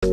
Good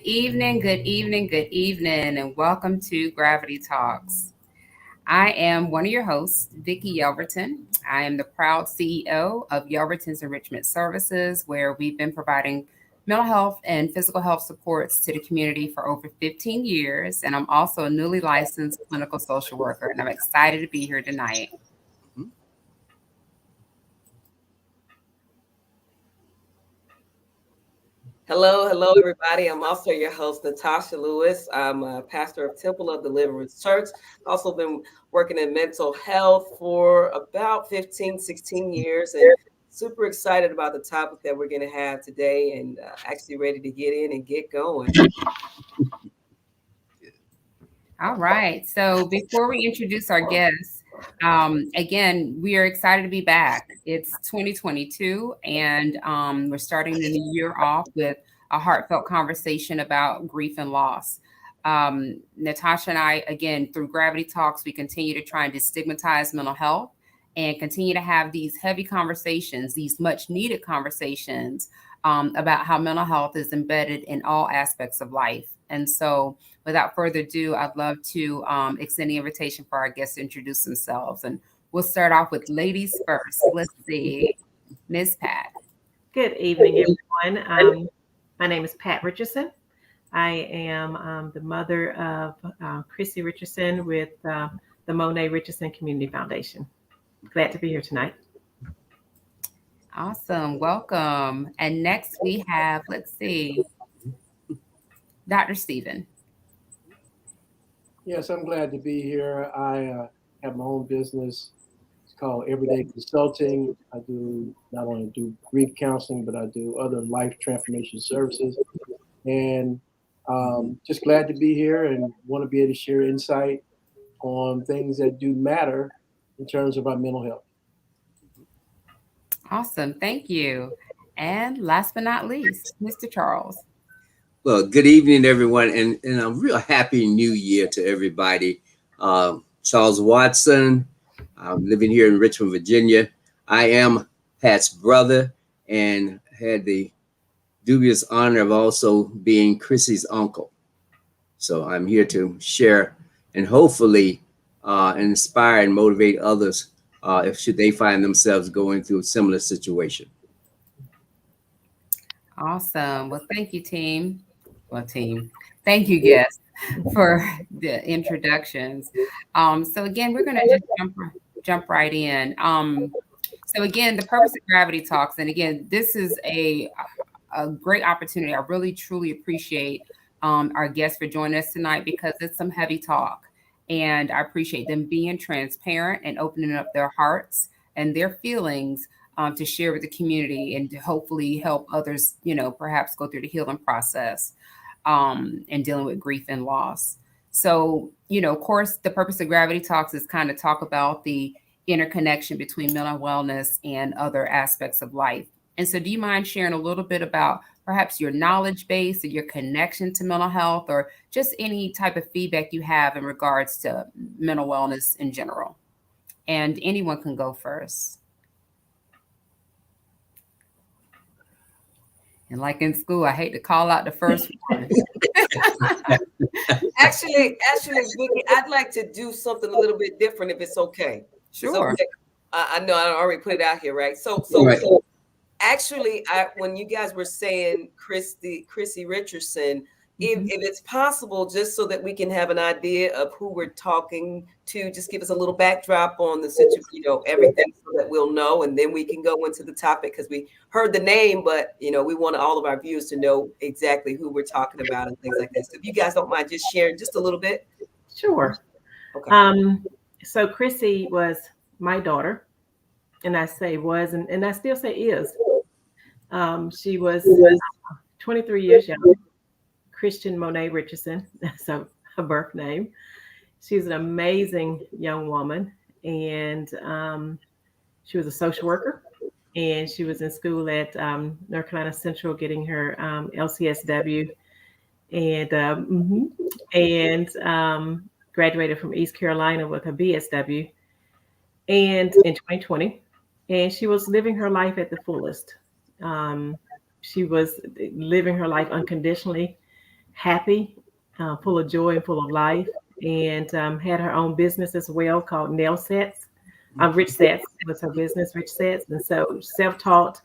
evening, good evening, good evening, and welcome to Gravity Talks. I am one of your hosts, Vicki Yelverton. I am the proud CEO of Yelverton's Enrichment Services, where we've been providing mental health and physical health supports to the community for over 15 years. And I'm also a newly licensed clinical social worker, and I'm excited to be here tonight. Hello, everybody. I'm also your host, Natasha Lewis. I'm a pastor of Temple of Deliverance Church. Also been working in mental health for about 15, 16 years, and super excited about the topic that we're going to have today, and actually ready to get in and get going. All right. So before we introduce our guests, again, we are excited to be back. It's 2022, and we're starting the new year off with a heartfelt conversation about grief and loss. Natasha and I, again, through Gravity Talks, we continue to try and destigmatize mental health and continue to have these heavy conversations, these much needed conversations about how mental health is embedded in all aspects of life. And so, without further ado, I'd love to extend the invitation for our guests to introduce themselves. And we'll start off with ladies first. Let's see, Ms. Pat. Good evening, everyone. My name is Pat Richardson. I am the mother of Chrissy Richardson with the Monet Richardson Community Foundation. Glad to be here tonight. Awesome. Welcome. And next we have, let's see, Dr. Stephen. Yes, I'm glad to be here. I have my own business. It's called Everyday Consulting. I do not only do grief counseling, but I do other life transformation services. And just glad to be here and want to be able to share insight on things that do matter in terms of our mental health. Awesome. Thank you. And last but not least, Mr. Charles. Well, good evening, everyone, and a real happy new year to everybody. Charles Watson, I'm living here in Richmond, Virginia. I am Pat's brother and had the dubious honor of also being Chrissy's uncle. So I'm here to share and hopefully inspire and motivate others if should they find themselves going through a similar situation. Awesome. Well, thank you, team. Thank you, guests, for the introductions. So again, we're going to just jump right in. So again, the purpose of Gravity Talks, and again, this is a great opportunity. I really, truly appreciate our guests for joining us tonight because it's some heavy talk. And I appreciate them being transparent and opening up their hearts and their feelings to share with the community and to hopefully help others, perhaps go through the healing process and dealing with grief and loss. So, of course, the purpose of Gravity Talks is kind of talk about the interconnection between mental wellness and other aspects of life. And so do you mind sharing a little bit about perhaps your knowledge base or your connection to mental health or just any type of feedback you have in regards to mental wellness in general? And anyone can go first. And like in school, I hate to call out the first one. Actually, Vicky, I'd like to do something a little bit different if it's okay. Sure. Okay. I know I already put it out here, right? So actually, when you guys were saying Chrissy Richardson, if it's possible, just so that we can have an idea of who we're talking to, just give us a little backdrop on the situation, everything, so that we'll know, and then we can go into the topic, because we heard the name, but we want all of our viewers to know exactly who we're talking about and things like that. So if you guys don't mind just sharing just a little bit. Sure. Okay. So Chrissy was my daughter, and I say was, and I still say is. She was 23 years young. Christian Monet Richardson, that's her birth name. She's an amazing young woman, and she was a social worker, and she was in school at North Carolina Central getting her LCSW, and graduated from East Carolina with her BSW, and in 2020, and she was living her life at the fullest. Um, she was living her life unconditionally happy, full of joy and full of life, and had her own business as well called Nail Sets. Rich Sets was her business, Rich Sets, and so self-taught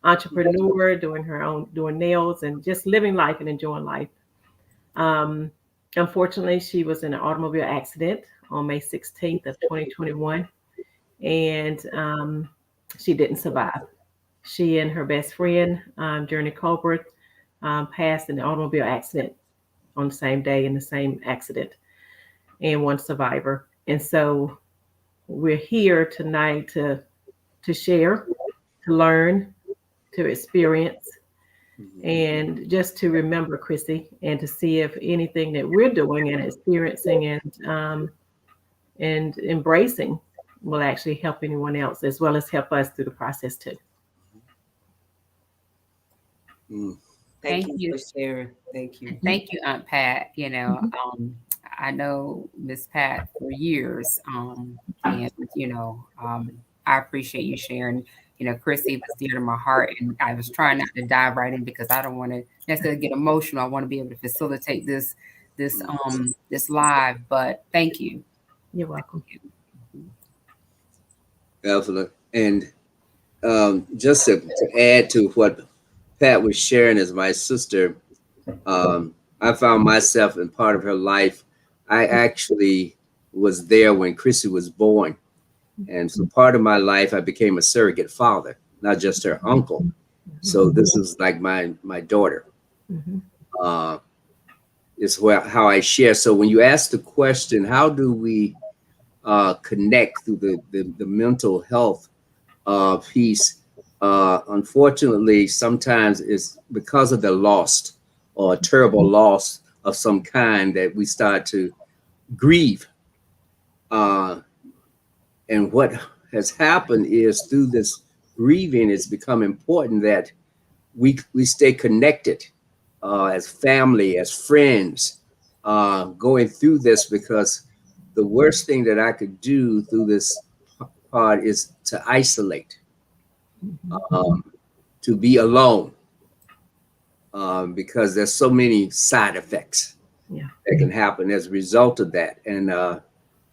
entrepreneur, doing nails and just living life and enjoying life. Um, Unfortunately, she was in an automobile accident on May 16th of 2021, and she didn't survive. She and her best friend, Journey Colbert, passed in an automobile accident on the same day in the same accident, and one survivor. And so we're here tonight to share, to learn, to experience, and just to remember Chrissy, and to see if anything that we're doing and experiencing and embracing will actually help anyone else, as well as help us through the process too. Thank Thank you you. for sharing. Thank you. Thank you, Aunt Pat. I know Miss Pat for years, and I appreciate you sharing. Chrissy was dear to my heart, and I was trying not to dive right in because I don't want to necessarily get emotional. I want to be able to facilitate this live. But thank you. You're welcome. Absolutely. And just to add to what Pat was sharing as my sister, I found myself in part of her life. I actually was there when Chrissy was born. And so part of my life, I became a surrogate father, not just her uncle. So this is like my daughter. Is how I share. So when you ask the question, how do we connect through the mental health piece? Unfortunately, sometimes it's because of the loss or a terrible loss of some kind that we start to grieve. And what has happened is through this grieving, it's become important that we stay connected as family, as friends, going through this, because the worst thing that I could do through this part is to isolate, to be alone, because there's so many side effects that can happen as a result of that. And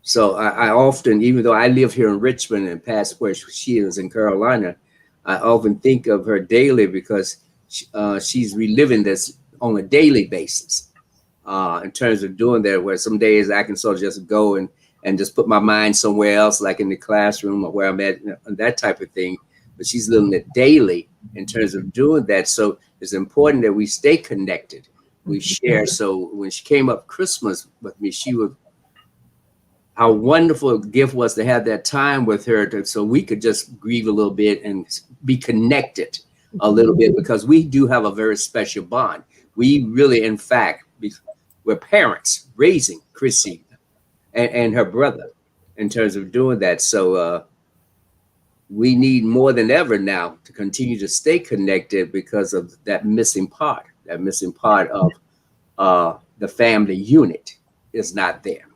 so I often, even though I live here in Richmond and past where she is in Carolina, I often think of her daily because she's reliving this on a daily basis in terms of doing that, where some days I can sort of just go and just put my mind somewhere else, like in the classroom or where I'm at, that type of thing. But she's living it daily in terms of doing that. So it's important that we stay connected. We share. So when she came up Christmas with me, how wonderful a gift was to have that time with her, so we could just grieve a little bit and be connected a little bit, because we do have a very special bond. We really, in fact, we're parents raising Chrissy and her brother in terms of doing that. So we need more than ever now to continue to stay connected because of that missing part of the family unit is not there.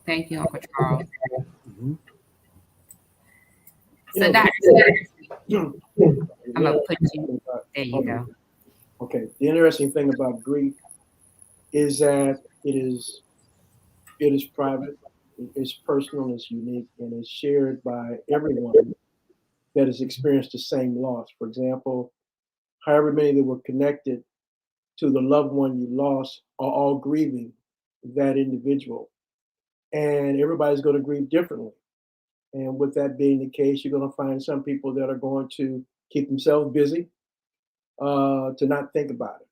Thank you, Uncle Charles. You So, know, Dr. I'm gonna put you. There you go. Okay. The interesting thing about grief is that it is private, it's personal, it's unique, and it's shared by everyone that has experienced the same loss. For example, however many that were connected to the loved one you lost, are all grieving that individual. And everybody's going to grieve differently. And with that being the case, you're going to find some people that are going to keep themselves busy, to not think about it.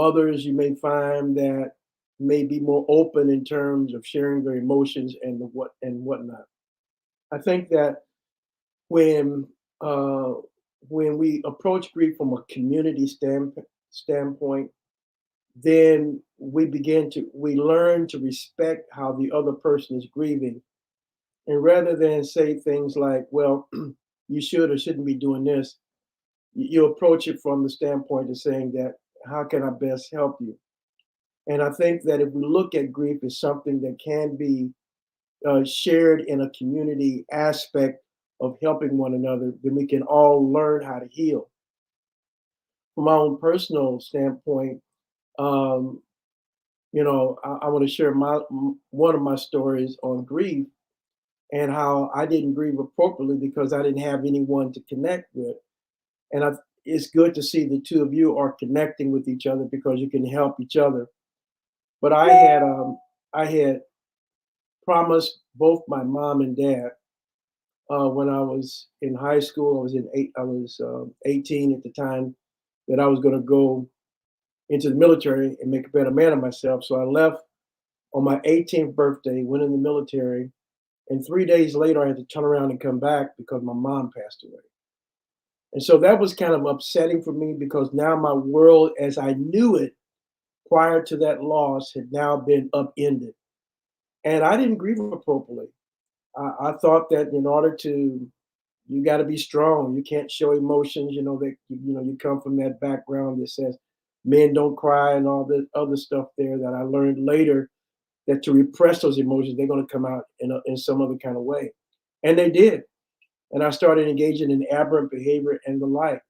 Others you may find that may be more open in terms of sharing their emotions and the what and whatnot. I think that when uh, when we approach grief from a community standpoint, then we learn to respect how the other person is grieving, and rather than say things like, "Well, you should or shouldn't be doing this," you approach it from the standpoint of saying that, "How can I best help you?" And I think that if we look at grief as something that can be shared in a community aspect of helping one another, then we can all learn how to heal. From my own personal standpoint, um, I want to share one of my stories on grief and how I didn't grieve appropriately because I didn't have anyone to connect with. And it's good to see the two of you are connecting with each other because you can help each other. But I had promised both my mom and dad when I was in high school. I was 18 at the time, that I was going to go into the military and make a better man of myself. So I left on my 18th birthday, went in the military, and 3 days later I had to turn around and come back because my mom passed away. And so that was kind of upsetting for me because now my world, as I knew it prior to that loss, had now been upended. And I didn't grieve appropriately. I thought that in order to, you got to be strong. You can't show emotions. That you come from that background that says men don't cry and all the other stuff there that I learned later, that to repress those emotions, they're going to come out in some other kind of way, and they did. And I started engaging in aberrant behavior and the like.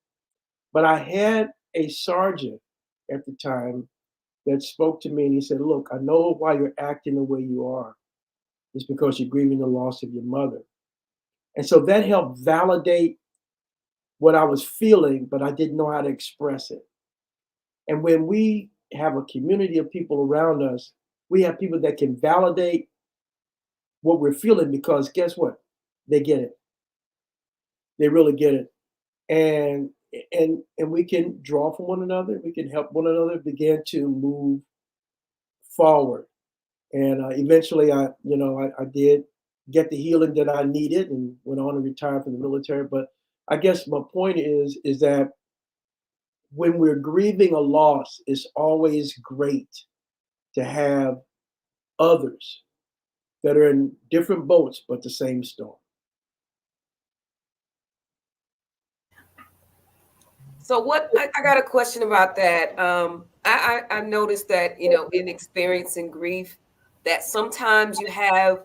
But I had a sergeant at the time that spoke to me and he said, "Look, I know why you're acting the way you are. It's because you're grieving the loss of your mother." And so that helped validate what I was feeling, but I didn't know how to express it. And when we have a community of people around us, we have people that can validate what we're feeling because guess what? They get it. They really get it. And and we can draw from one another. We can help one another begin to move forward. And eventually, I did get the healing that I needed and went on to retire from the military. But I guess my point is that when we're grieving a loss, it's always great to have others that are in different boats but the same storm. So what I got a question about that. I noticed that in experiencing grief, that sometimes you have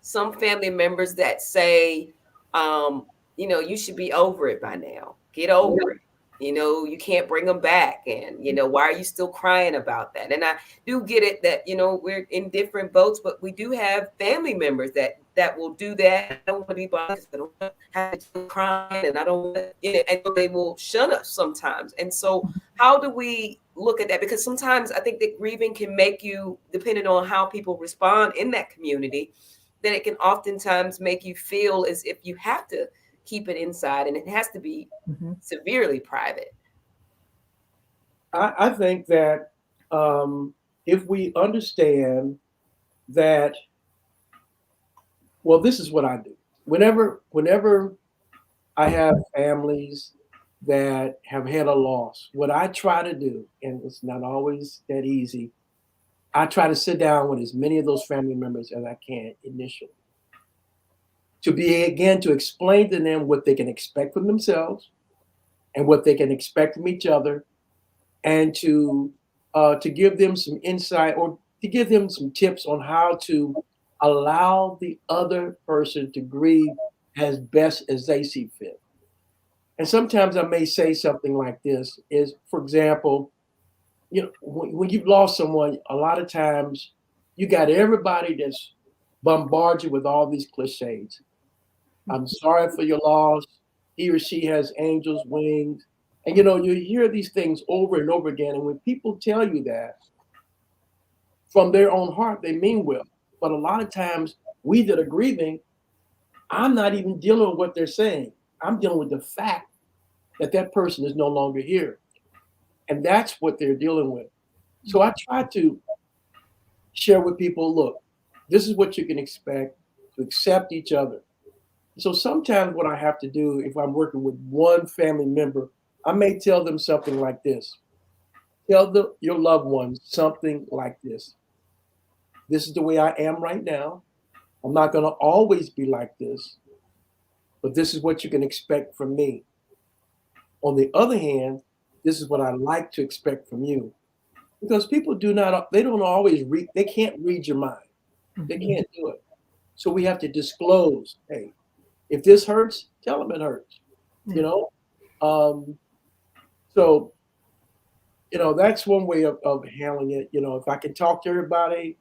some family members that say, you should be over it by now. Get over it. You can't bring them back, and why are you still crying about that? And I do get it that we're in different boats, but we do have family members that will do that. I don't want to be bothered. I don't want to have to crying, and I don't want and they will shun us sometimes. And so, how do we look at that? Because sometimes I think that grieving can make you, depending on how people respond in that community, then it can oftentimes make you feel as if you have to keep it inside and it has to be severely private. I think that if we understand that, well, this is what I do. Whenever I have families that have had a loss, what I try to do, and it's not always that easy, I try to sit down with as many of those family members as I can initially to be again to explain to them what they can expect from themselves and what they can expect from each other, and to give them some insight or to give them some tips on how to allow the other person to grieve as best as they see fit. And sometimes I may say something like this: is, for example, when you've lost someone, a lot of times you got everybody that's bombard you with all these cliches. I'm sorry for your loss. He or she has angel's wings. And you hear these things over and over again. And when people tell you that from their own heart, they mean well. But a lot of times, we that are grieving, I'm not even dealing with what they're saying. I'm dealing with the fact that that person is no longer here. And that's what they're dealing with. So I try to share with people, look, this is what you can expect, to accept each other. So sometimes what I have to do, if I'm working with one family member, I may tell them something like this. Tell your loved ones something like this. This is the way I am right now. I'm not going to always be like this, but this is what you can expect from me. On the other hand, this is what I like to expect from you. Because people they don't always read, they can't read your mind. They can't do it. So we have to disclose, hey, if this hurts, tell them it hurts. You know? So, that's one way of handling it. If I can talk to everybody,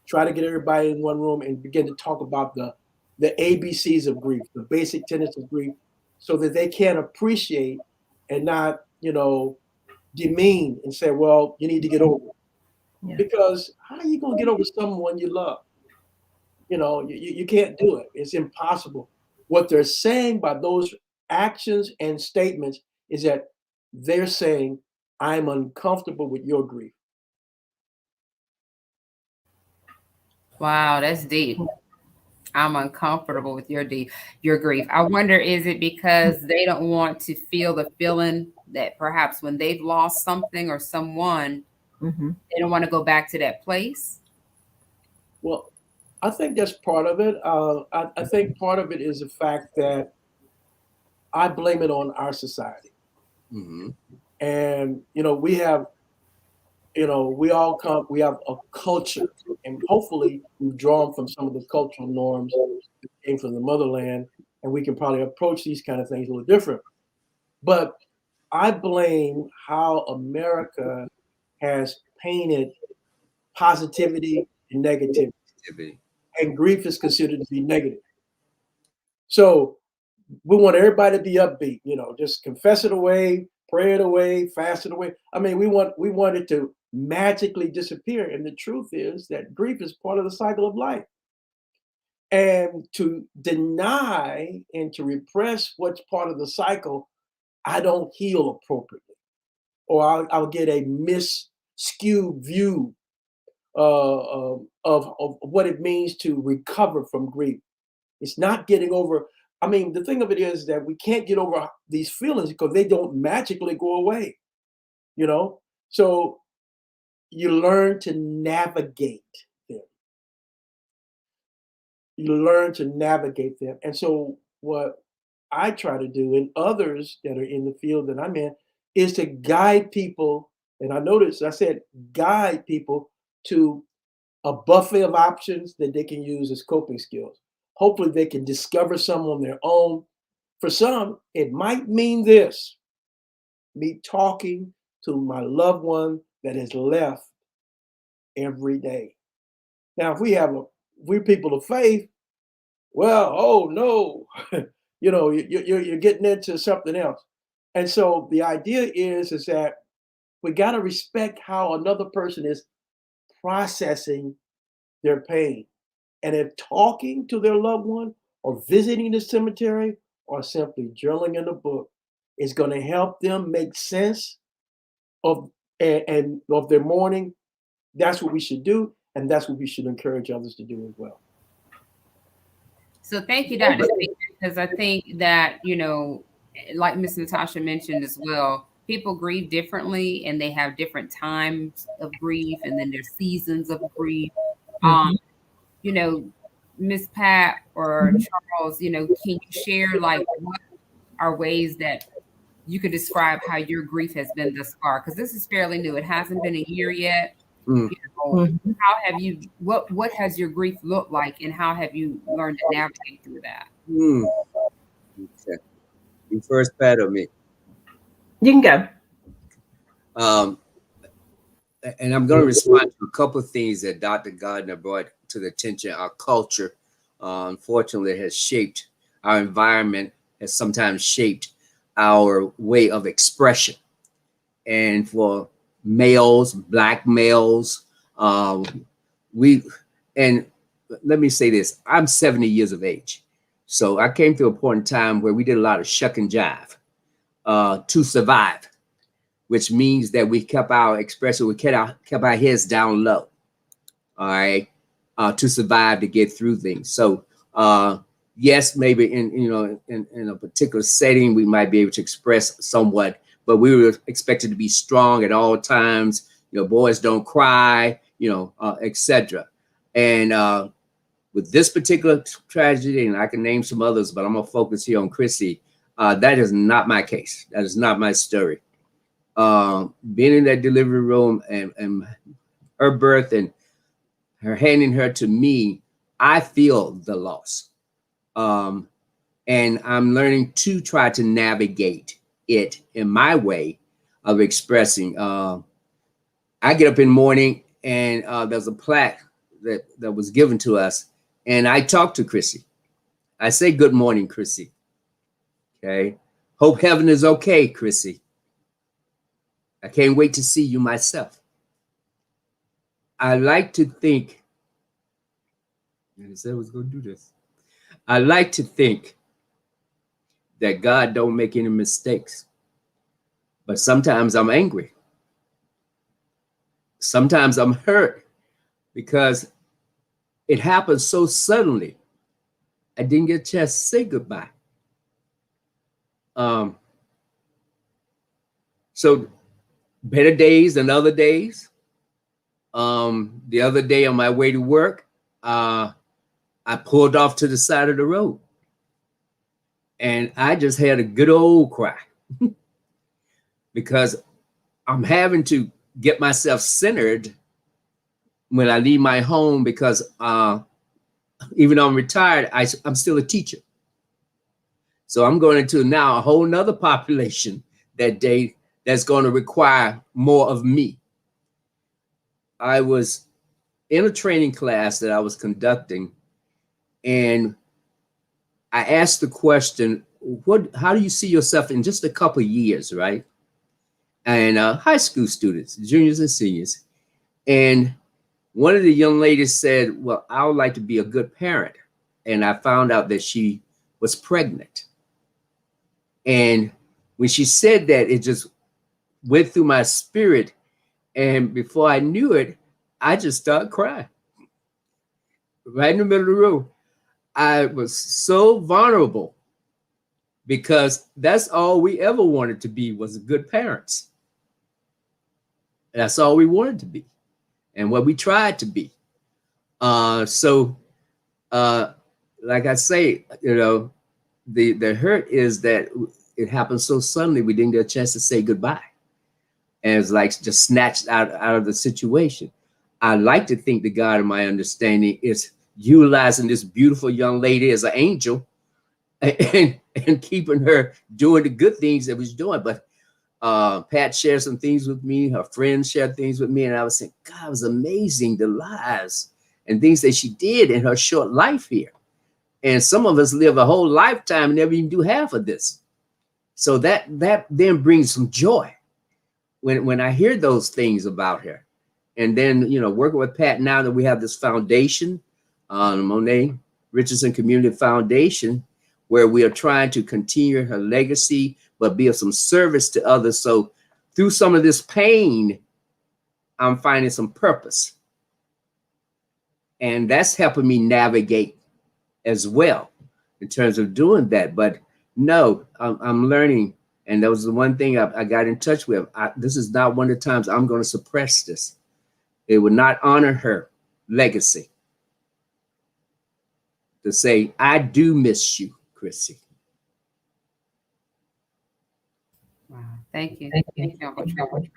try to get everybody in one room and begin to talk about the ABCs of grief, the basic tenets of grief, so that they can appreciate and not, demean and say, well, you need to get over it. Yeah. Because how are you going to get over someone you love? You can't do it. It's impossible. What they're saying by those actions and statements is that they're saying, I'm uncomfortable with your grief. Wow, that's deep. I'm uncomfortable with your grief. I wonder, is it because they don't want to feel the feeling that perhaps when they've lost something or someone, they don't want to go back to that place? Well, I think that's part of it. I think part of it is the fact that I blame it on our society. Mm-hmm. And, we have a culture, and hopefully we've drawn from some of the cultural norms that came from the motherland, and we can probably approach these kind of things a little different. But I blame how America has painted positivity and negativity, and grief is considered to be negative. So we want everybody to be upbeat, just confess it away, pray it away, fast it away. I mean, we want it to magically disappear. And the truth is that grief is part of the cycle of life. And to deny and to repress what's part of the cycle, I don't heal appropriately, or I'll get a skewed view of what it means to recover from grief. It's not getting over. I mean, the thing of it is that we can't get over these feelings because they don't magically go away, you know? So you learn to navigate them. You learn to navigate them. And so what I try to do, and others that are in the field that I'm in, is to guide people. And I said guide people to a buffet of options that they can use as coping skills. Hopefully they can discover some on their own. For some, it might mean this: me talking to my loved one that has left every day. Now, if we're people of faith, well, oh no, you're getting into something else. And so the idea is that we got to respect how another person is processing their pain. And if talking to their loved one or visiting the cemetery or simply journaling in a book is going to help them make sense of and of their mourning, that's what we should do, and that's what we should encourage others to do as well. So thank you, Dr. Speaker, because I think that, like Miss Natasha mentioned as well, people grieve differently and they have different times of grief and then there's seasons of grief. You know, Miss Pat or Charles, can you share like what are ways that you could describe how your grief has been thus far? Because this is fairly new. It hasn't been a year yet. How have you, what has your grief looked like and how have you learned to navigate through that? Okay. You first, Pat, or me? You can go. And I'm going to respond to a couple of things that Dr. Gardner brought to the attention. Our culture, unfortunately, has shaped our environment, has sometimes shaped our way of expression. And for males, black males, we, and let me say this, I'm 70 years of age. So I came to a point in time where we did a lot of shuck and jive to survive, which means that we kept our expression, we kept our heads down low, all right, to survive, to get through things. So yes, maybe in a particular setting, we might be able to express somewhat, but we were expected to be strong at all times. Boys don't cry, etc. And with this particular tragedy, and I can name some others, but I'm gonna focus here on Chrissy. That is not my case. That is not my story. Being in that delivery room and her birth and her handing her to me, I feel the loss. And I'm learning to try to navigate it in my way of expressing. I get up in the morning and there's a plaque that was given to us, and I talk to Chrissy. I say, "Good morning, Chrissy. Okay. Hope heaven is okay, Chrissy. I can't wait to see you myself." I like to think, and I said I was going to do this. I like to think that God don't make any mistakes, but sometimes I'm angry. Sometimes I'm hurt because it happened so suddenly. I didn't get a chance to say goodbye. So better days than other days. The other day on my way to work, I pulled off to the side of the road and I just had a good old cry because I'm having to get myself centered when I leave my home because even though I'm retired, I'm still a teacher. So I'm going into now a whole nother population that day that's going to require more of me. I was in a training class that I was conducting, and I asked the question, how do you see yourself in just a couple of years, right? And high school students, juniors and seniors. And one of the young ladies said, "Well, I would like to be a good parent." And I found out that she was pregnant. And when she said that, it just went through my spirit. And before I knew it, I just started crying right in the middle of the room. I was so vulnerable because that's all we ever wanted to be, was good parents. That's all we wanted to be and what we tried to be. So like I say, the hurt is that it happened so suddenly we didn't get a chance to say goodbye. And it's like just snatched out of the situation. I like to think the God of my understanding is utilizing this beautiful young lady as an angel and keeping her doing the good things that was doing. But Pat shared some things with me, her friends shared things with me, and I was saying, God, it was amazing, the lives and things that she did in her short life here. And some of us live a whole lifetime and never even do half of this. So that then brings some joy when I hear those things about her. And then, working with Pat now that we have this foundation, Monet Richardson Community Foundation, where we are trying to continue her legacy, but be of some service to others. So through some of this pain, I'm finding some purpose. And that's helping me navigate as well in terms of doing that. But no, I'm learning. And that was the one thing I got in touch with. This is not one of the times I'm going to suppress this. It would not honor her legacy to say, I do miss you, Chrissy. Wow. Thank you. Thank Thank you, Uncle Troy.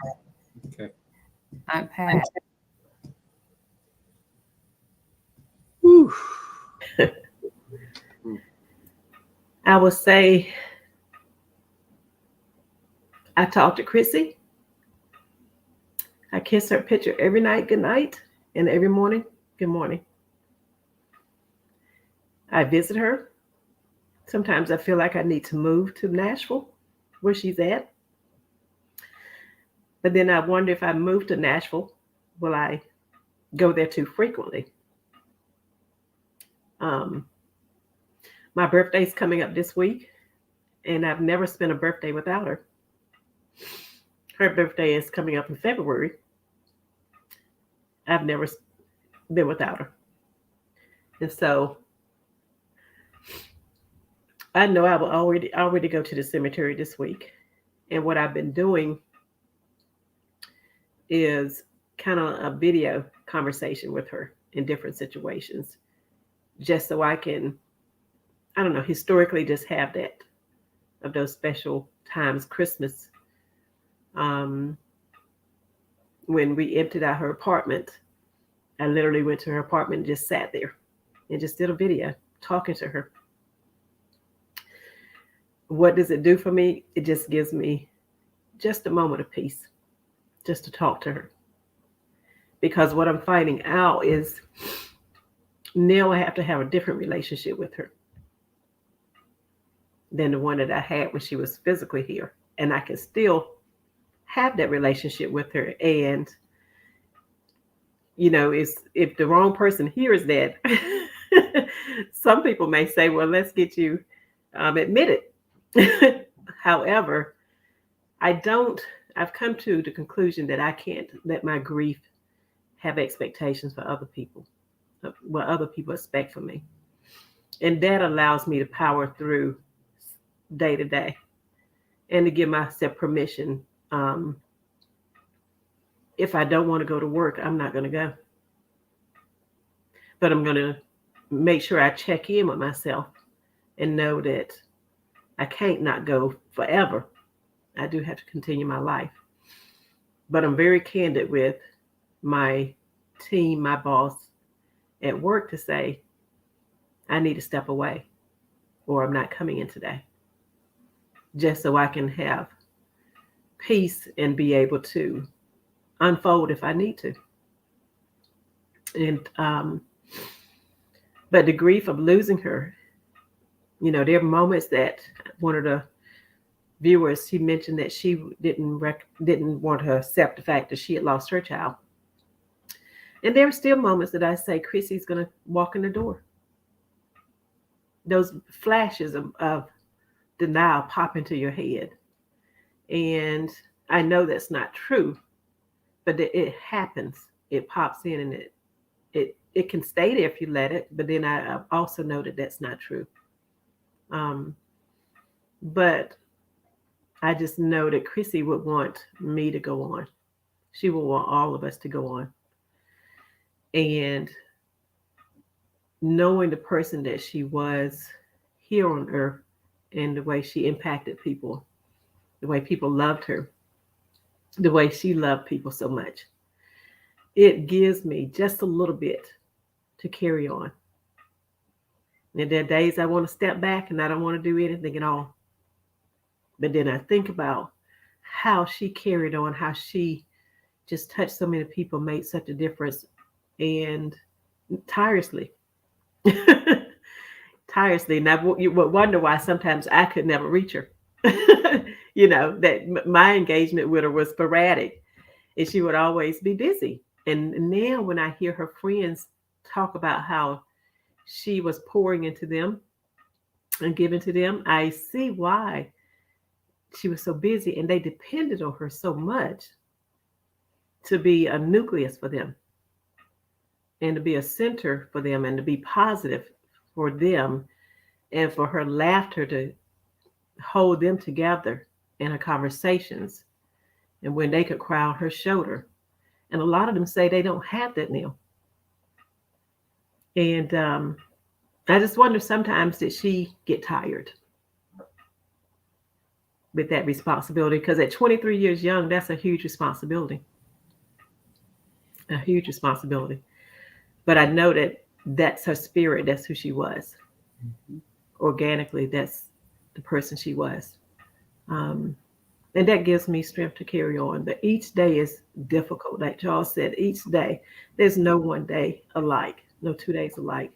Okay. Aunt Pat. Whew. I would say I talk to Chrissy. I kiss her picture every night, good night, and every morning, good morning. I visit her. Sometimes I feel like I need to move to Nashville where she's at. But then I wonder if I move to Nashville, will I go there too frequently? Um, my birthday's coming up this week, and I've never spent a birthday without her. Her birthday is coming up in February. I've never been without her. And so I know I will already go to the cemetery this week. And what I've been doing is kind of a video conversation with her in different situations, just so I can, I don't know, historically just have that of those special times, Christmas, when we emptied out her apartment. I literally went to her apartment and just sat there and just did a video talking to her. What does it do for me? It just gives me just a moment of peace just to talk to her. Because what I'm finding out is now I have to have a different relationship with her than the one that I had when she was physically here. And I can still have that relationship with her. And, you know, if the wrong person hears that, some people may say, well, let's get you admitted. However, I've come to the conclusion that I can't let my grief have expectations for other people, what other people expect from me. And that allows me to power through day to day and to give myself permission. If I don't want to go to work, I'm not going to go. But I'm going to make sure I check in with myself and know that I can't not go forever. I do have to continue my life. But I'm very candid with my team, my boss at work to say, I need to step away or I'm not coming in today. Just so I can have peace and be able to unfold if I need to. And but the grief of losing her, you know, there are moments that one of the viewers, she mentioned that she didn't want to accept the fact that she had lost her child. And there are still moments that I say, Chrissy's going to walk in the door. Those flashes of denial pop into your head. And I know that's not true, but it happens. It pops in and it can stay there if you let it. But then I also know that that's not true. But I just know that Chrissy would want me to go on. She will want all of us to go on. And knowing the person that she was here on earth and the way she impacted people, the way people loved her, the way she loved people so much, it gives me just a little bit to carry on. And there are days I want to step back and I don't want to do anything at all. But then I think about how she carried on, how she just touched so many people, made such a difference, and tirelessly. Tirelessly. And you would wonder why sometimes I could never reach her. You know, that my engagement with her was sporadic and she would always be busy. And now when I hear her friends talk about how she was pouring into them and giving to them, I see why she was so busy, and they depended on her so much to be a nucleus for them and to be a center for them and to be positive for them and for her laughter to hold them together in her conversations and when they could cry on her shoulder. And a lot of them say they don't have that now. And I just wonder sometimes, did she get tired with that responsibility? Because at 23 years young, that's a huge responsibility. A huge responsibility. But I know that that's her spirit. That's who she was. Mm-hmm. Organically, that's the person she was. And that gives me strength to carry on. But each day is difficult. Like Charles said, each day, there's no one day alike, no 2 days alike.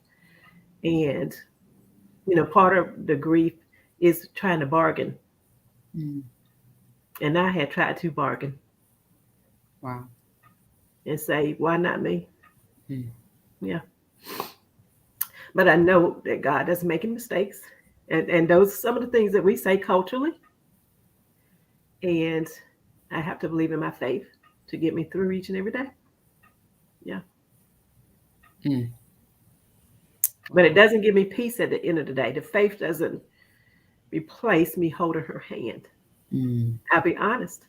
And, you know, part of the grief is trying to bargain Mm. And I had tried to bargain Wow. and say, why not me? Mm. Yeah. But I know that God doesn't make any mistakes. And those are some of the things that we say culturally. And I have to believe in my faith to get me through each and every day. Yeah. Mm. But it Wow. doesn't give me peace at the end of the day. The faith doesn't replace me holding her hand. Mm. I'll be honest.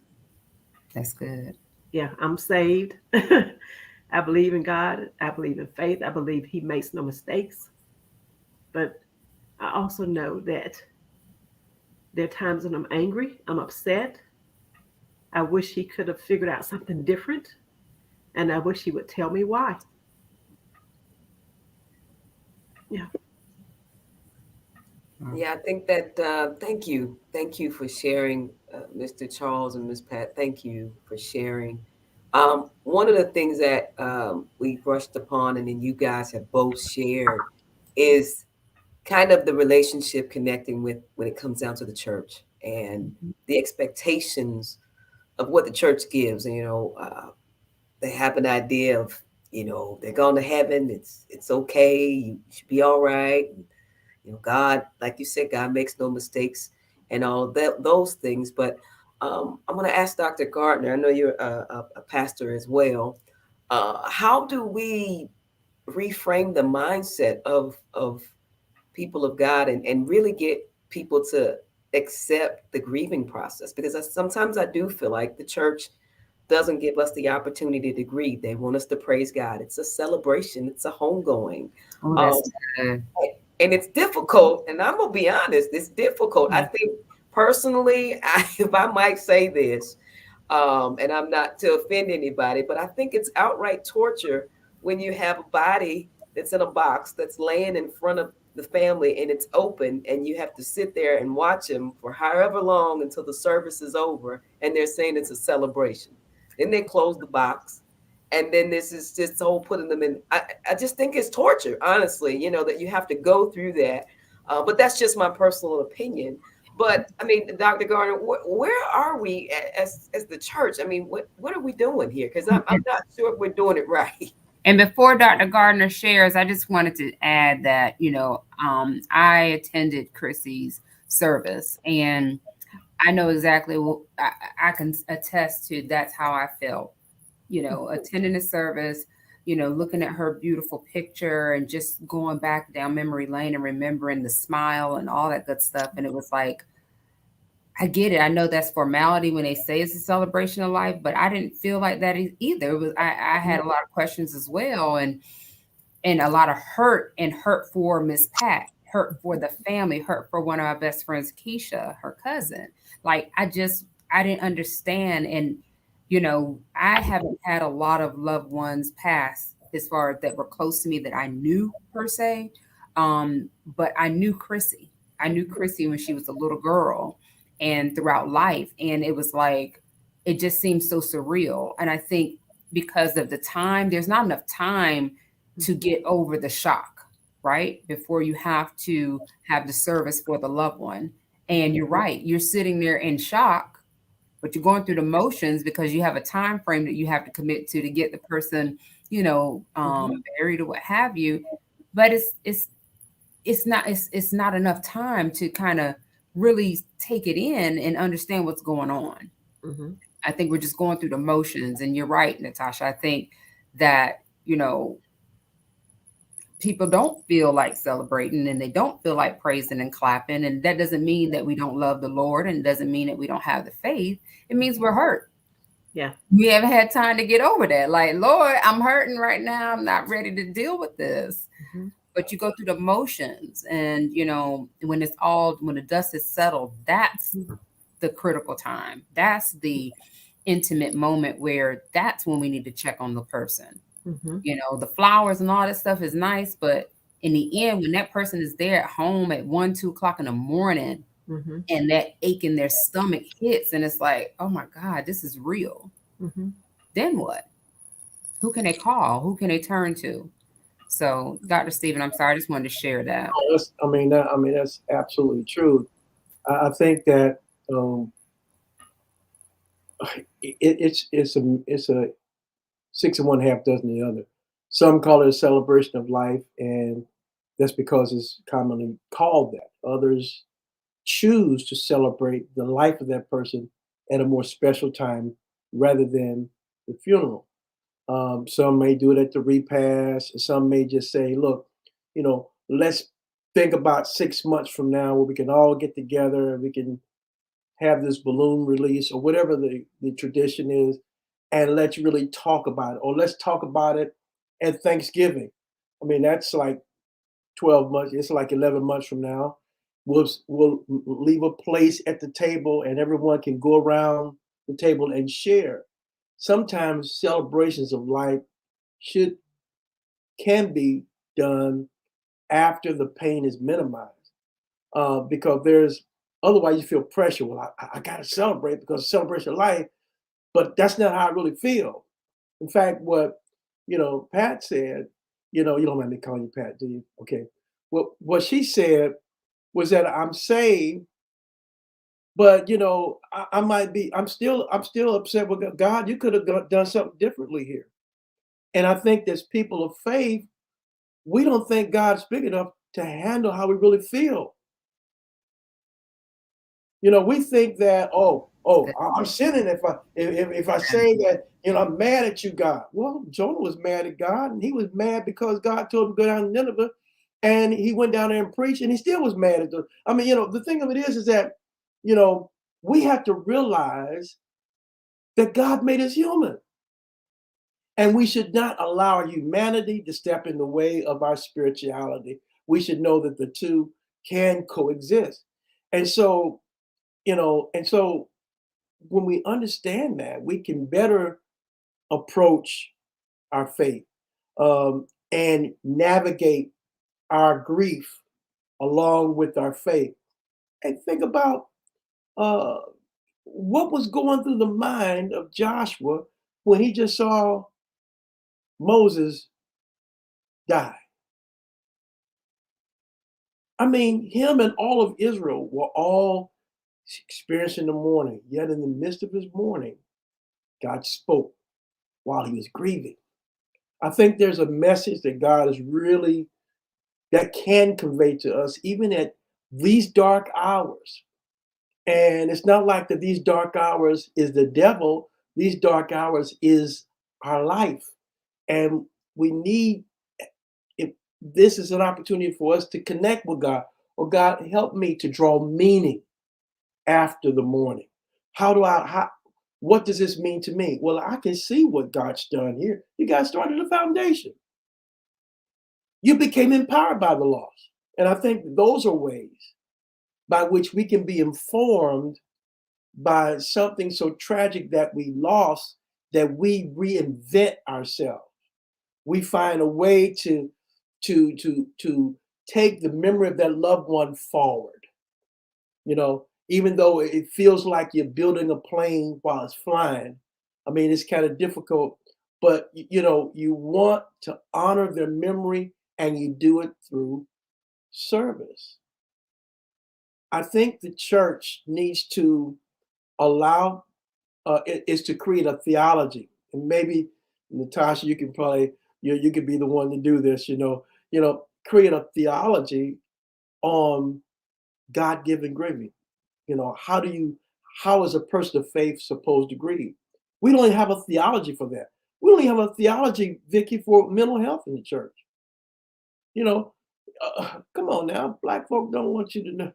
That's good. Yeah, I'm saved. I believe in God. I believe in faith. I believe He makes no mistakes. But I also know that there are times when I'm angry, I'm upset. I wish He could have figured out something different. And I wish He would tell me why. Yeah. Wow. Yeah, I think that, thank you. Thank you for sharing, Mr. Charles and Miss Pat. Thank you for sharing. One of the things that we brushed upon and then you guys have both shared is kind of the relationship connecting with when it comes down to the church and Mhm. the expectations of what the church gives. And, they have an idea of, they're going to heaven. It's okay. You should be all right. God, like you said, God makes no mistakes and all of that, those things. But I'm going to ask Dr. Gardner. I know you're a pastor as well. How do we reframe the mindset of people of God and really get people to accept the grieving process? Because sometimes I do feel like the church doesn't give us the opportunity to grieve. They want us to praise God. It's a celebration. It's a homegoing. Oh, Um, that's good. and it's difficult. And I'm gonna be honest, it's difficult. I Yeah. think personally, if I might say this, and I'm not to offend anybody, but I think it's outright torture when you have a body that's in a box that's laying in front of the family and it's open and you have to sit there and watch them for however long until the service is over and they're saying it's a celebration. Then they close the box. And then this is just whole putting them in. I just think it's torture, honestly, that you have to go through that. But that's just my personal opinion. But I mean, Dr. Garner, where are we as the church? I mean, what are we doing here? Because I'm not sure if we're doing it right. And before Dr. Gardner shares, I just wanted to add that, I attended Chrissy's service and I know exactly what I can attest to. That's how I felt, attending the service, looking at her beautiful picture and just going back down memory lane and remembering the smile and all that good stuff. And it was like, I get it. I know that's formality when they say it's a celebration of life, but I didn't feel like that either. It was I had a lot of questions as well, and a lot of hurt for Miss Pat, hurt for the family, hurt for one of our best friends, Keisha, her cousin. Like I didn't understand, and I haven't had a lot of loved ones pass as far as that were close to me that I knew per se, but I knew Chrissy. I knew Chrissy when she was a little girl and throughout life. And it was like, it just seems so surreal. And I think because of the time, there's not enough time to get over the shock, right? Before you have to have the service for the loved one. And you're right, you're sitting there in shock, but you're going through the motions because you have a time frame that you have to commit to get the person, buried or what have you. But it's not enough time to kind of really take it in and understand what's going on. Mm-hmm. I think we're just going through the motions. And you're right, Natasha. I think that, people don't feel like celebrating and they don't feel like praising and clapping. And that doesn't mean that we don't love the Lord and doesn't mean that we don't have the faith. It means we're hurt. Yeah. We haven't had time to get over that. Like, Lord, I'm hurting right now. I'm not ready to deal with this. Mm-hmm. But you go through the motions and, when the dust is settled, that's the critical time. That's the intimate moment where that's when we need to check on the person. Mm-hmm. The flowers and all that stuff is nice, but in the end, when that person is there at home at 1, 2 o'clock in the morning Mm-hmm. and that ache in their stomach hits and it's like, oh my God, this is real. Mm-hmm. Then what? Who can they call? Who can they turn to? So, Dr. Stephen, I'm sorry, I just wanted to share that. That's absolutely true. I think that um, it's a six and one half dozen the other. Some call it a celebration of life, and that's because it's commonly called that. Others choose to celebrate the life of that person at a more special time rather than the funeral. Some may do it at the repast. Some may just say, look, let's think about 6 months from now where we can all get together and we can have this balloon release or whatever the tradition is, and let's really talk about it. Or let's talk about it at Thanksgiving. I mean, that's like 12 months. It's like 11 months from now. We'll leave a place at the table and everyone can go around the table and share. Sometimes celebrations of life should can be done after the pain is minimized, because there's otherwise you feel pressure. Well, I got to celebrate because it's celebration of life, but that's not how I really feel. In fact, what Pat said, you don't mind me calling you Pat, do you? Okay. Well, what she said was that I'm saved, but I might be. I'm still upset with God. You could have done something differently here. And I think as people of faith, we don't think God's big enough to handle how we really feel. We think that, I'm sinning if I say that, I'm mad at you, God. Well, Jonah was mad at God, and he was mad because God told him to go down to Nineveh, and he went down there and preached, and he still was mad at the. I mean, the thing of it is that, you know, we have to realize that God made us human, and we should not allow our humanity to step in the way of our spirituality. We should know that the two can coexist, and so when we understand that, we can better approach our faith, and navigate our grief along with our faith. And think about uh, what was going through the mind of Joshua when he just saw Moses die. I mean, him and all of Israel were all experiencing the mourning, yet in the midst of his mourning, God spoke while he was grieving. I think there's a message that God is really that can convey to us even at these dark hours. And it's not like that these dark hours is the devil, these dark hours is our life. And we need if this is an opportunity for us to connect with God. Or God, help me to draw meaning after the morning. How what does this mean to me? Well, I can see what God's done here. You guys started a foundation. You became empowered by the loss. And I think those are ways by which we can be informed by something so tragic that we lost, that we reinvent ourselves. We find a way to take the memory of that loved one forward. Even though it feels like you're building a plane while it's flying. I mean, it's kind of difficult, but you want to honor their memory, and you do it through service. I think the church needs to allow is to create a theology, and maybe Natasha, you can probably you could be the one to do this. Create a theology on God-given grieving. How is a person of faith supposed to grieve? We don't even have a theology for that. We don't even have a theology, Vicky, for mental health in the church. Come on now, Black folk don't want you to know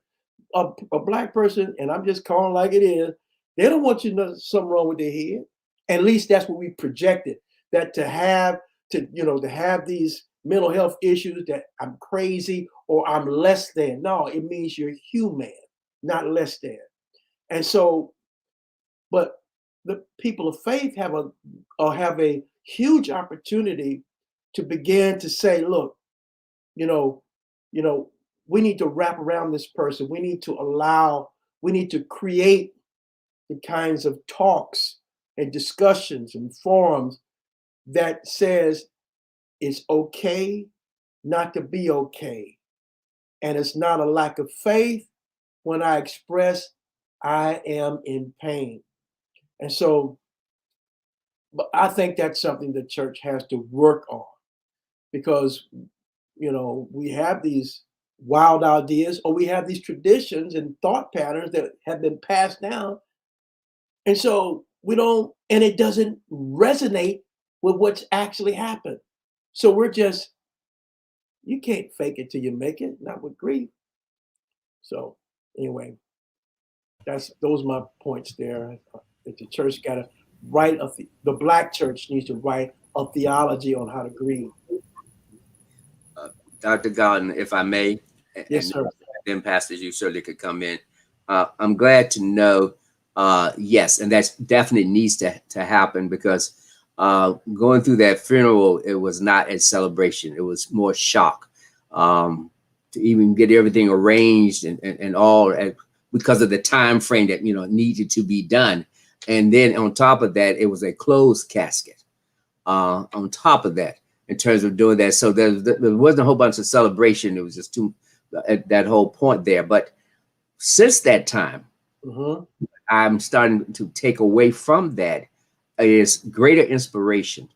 a Black person, and I'm just calling like it is. They don't want you to know something wrong with their head. At least that's what we projected. That to have these mental health issues, that I'm crazy or I'm less than. No, it means you're human, not less than. And so, but the people of faith have a huge opportunity to begin to say, look, you know, you know, we need to wrap around this person. We need to create the kinds of talks and discussions and forums that says it's okay not to be okay. And it's not a lack of faith when I express I am in pain. And so, but I think that's something the church has to work on because, we have these wild ideas or we have these traditions and thought patterns that have been passed down. And so we don't, and it doesn't resonate with what's actually happened. So we're just, you can't fake it till you make it, not with grief. So anyway, those are my points there. That the church got to write the black church needs to write a theology on how to grieve. Dr. Garden, if I may, Yes, and sir. then pastors, you certainly could come in. I'm glad to know, yes, and that definitely needs to happen because going through that funeral, it was not a celebration. It was more shock to even get everything arranged and all because of the time frame that, needed to be done. And then on top of that, it was a closed casket on top of that in terms of doing that. So there wasn't a whole bunch of celebration. It was just at that whole point there. But since that time, Mm-hmm. I'm starting to take away from that is greater inspiration.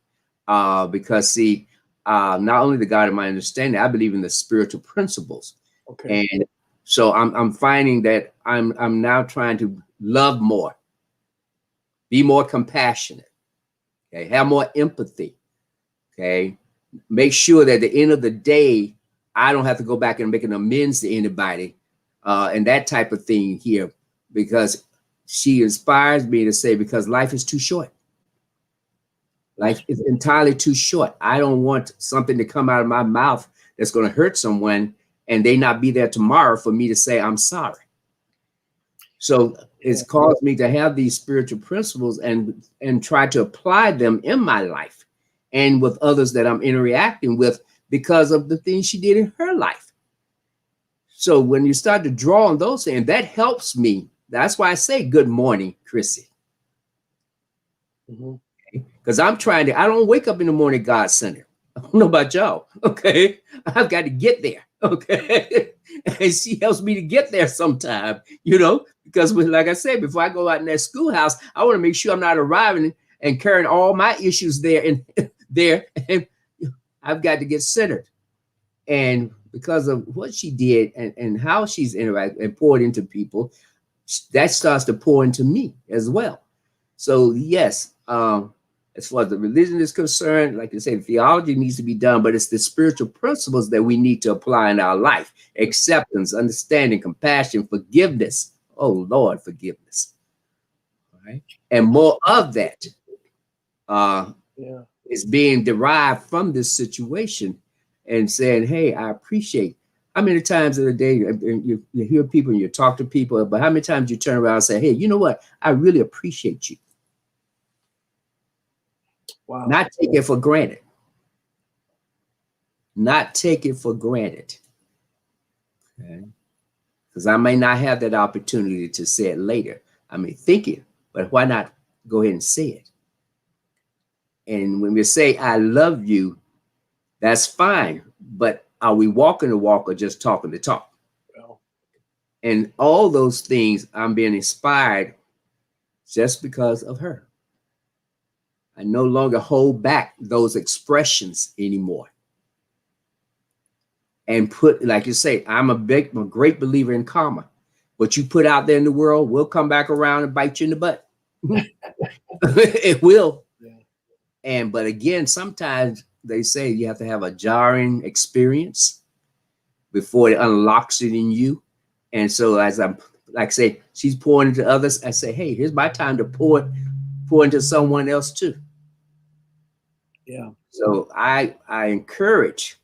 Because see, not only the God of my understanding, I believe in the spiritual principles. Okay. And so I'm finding that I'm now trying to love more, be more compassionate, okay, have more empathy. Okay. Make sure that at the end of the day, I don't have to go back and make an amends to anybody and that type of thing here, because she inspires me to say, because life is too short. Life is entirely too short. I don't want something to come out of my mouth that's going to hurt someone and they not be there tomorrow for me to say, I'm sorry. So it's caused me to have these spiritual principles and try to apply them in my life and with others that I'm interacting with because of the things she did in her life. So when you start to draw on those things, that helps me. That's why I say good morning, Chrissy. Mm-hmm. Because I don't wake up in the morning God Center. I don't know about y'all. Okay. I've got to get there. Okay. And she helps me to get there sometime, because like I said, before I go out in that schoolhouse, I want to make sure I'm not arriving and carrying all my issues there and there. And I've got to get centered. And because of what she did and how she's interacted and poured into people, that starts to pour into me as well. So yes, as far as the religion is concerned, like I said, theology needs to be done, but it's the spiritual principles that we need to apply in our life: acceptance, understanding, compassion, forgiveness. Oh Lord, forgiveness. All right, and more of that uh, Yeah. is being derived from this situation, and saying, "Hey, I appreciate." How many times in a day you hear people and you talk to people, but how many times you turn around and say, "Hey, you know what? I really appreciate you." Wow. Not take it for granted. Not take it for granted. Okay. Because I may not have that opportunity to say it later. I may think it, but why not go ahead and say it? And when we say I love you, that's fine. But are we walking the walk or just talking the talk? Well, And all those things, I'm being inspired just because of her. I no longer hold back those expressions anymore. And put, like you say, I'm a great believer in karma. What you put out there in the world will come back around and bite you in the butt. It will. yeah. But again, sometimes they say you have to have a jarring experience before it unlocks it in you. And so as I'm, like I say, she's pouring into others, I say, hey, here's my time to pour into someone else too. Yeah. So I encourage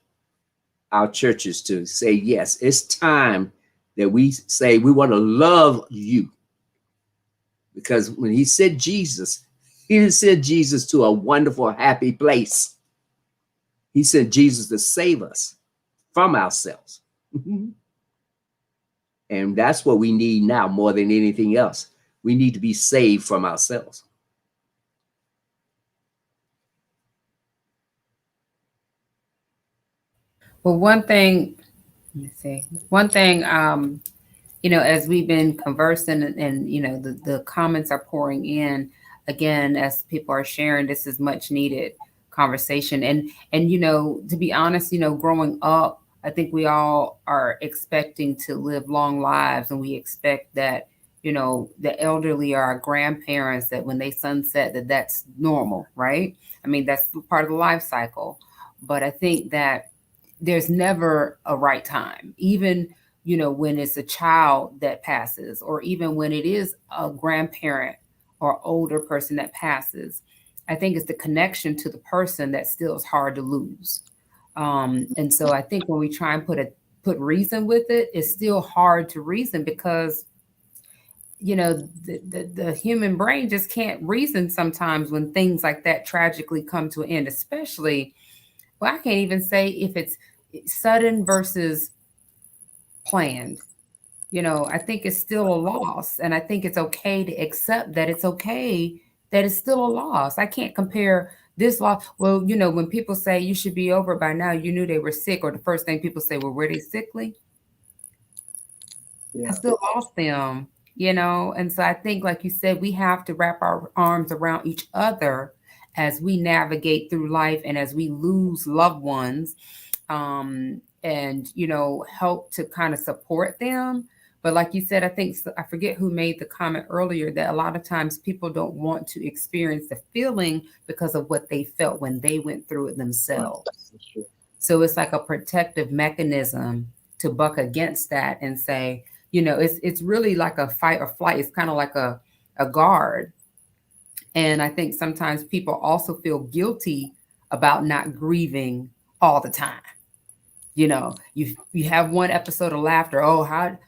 our churches to say, yes, it's time that we say we want to love you. Because when he said Jesus, he didn't send Jesus to a wonderful, happy place. He sent Jesus to save us from ourselves. And that's what we need now more than anything else. We need to be saved from ourselves. Well, one thing, let me see. One thing as we've been conversing and the comments are pouring in again as people are sharing, this is much needed conversation. And to be honest, growing up, I think we all are expecting to live long lives, and we expect that the elderly or our grandparents, that when they sunset, that's normal, right? I mean, that's part of the life cycle. But I think that there's never a right time, even when it's a child that passes, or even when it is a grandparent or older person that passes. I think it's the connection to the person that still is hard to lose. And so I think when we try and put reason with it, it's still hard to reason, because the human brain just can't reason sometimes when things like that tragically come to an end, especially, well, I can't even say if it's sudden versus planned. I think it's still a loss. And I think it's okay to accept that it's okay, that it's still a loss. I can't compare this loss. Well, when people say you should be over by now, you knew they were sick, or the first thing people say, well, were they sickly? I Yeah. still lost them. And so I think, like you said, we have to wrap our arms around each other as we navigate through life and as we lose loved ones, and help to kind of support them. But like you said, I think, I forget who made the comment earlier, that a lot of times people don't want to experience the feeling because of what they felt when they went through it Right. themselves. That's true. So it's like a protective mechanism to buck against that and say, it's really like a fight or flight. It's kind of like a guard. And I think sometimes people also feel guilty about not grieving all the time. You have one episode of laughter. Oh, how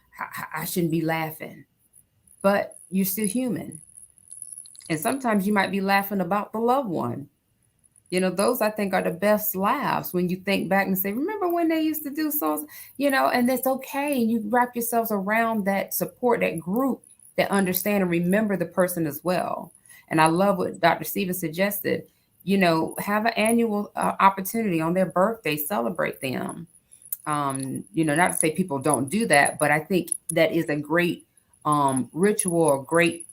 I shouldn't be laughing, but you're still human. And sometimes you might be laughing about the loved one. Those I think are the best laughs, when you think back and say, remember when they used to do so, and that's okay. And you wrap yourselves around that support, that group that understand and remember the person as well. And I love what Dr. Stevens suggested, have an annual opportunity on their birthday, celebrate them. Not to say people don't do that, but I think that is a great ritual, or great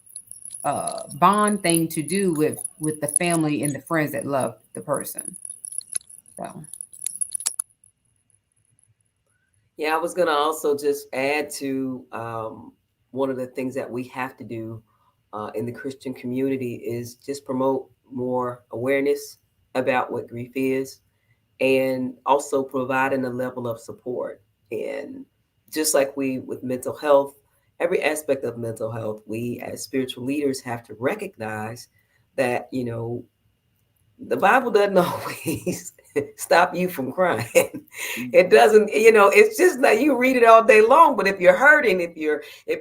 bond thing to do with the family and the friends that love the person. So Yeah, I was going to also just add to one of the things that we have to do in the Christian community is just promote more awareness about what grief is, and also providing a level of support. And just like we with mental health, every aspect of mental health, we as spiritual leaders have to recognize that, the Bible doesn't always stop you from crying. It doesn't, it's just that you read it all day long. But if you're hurting, if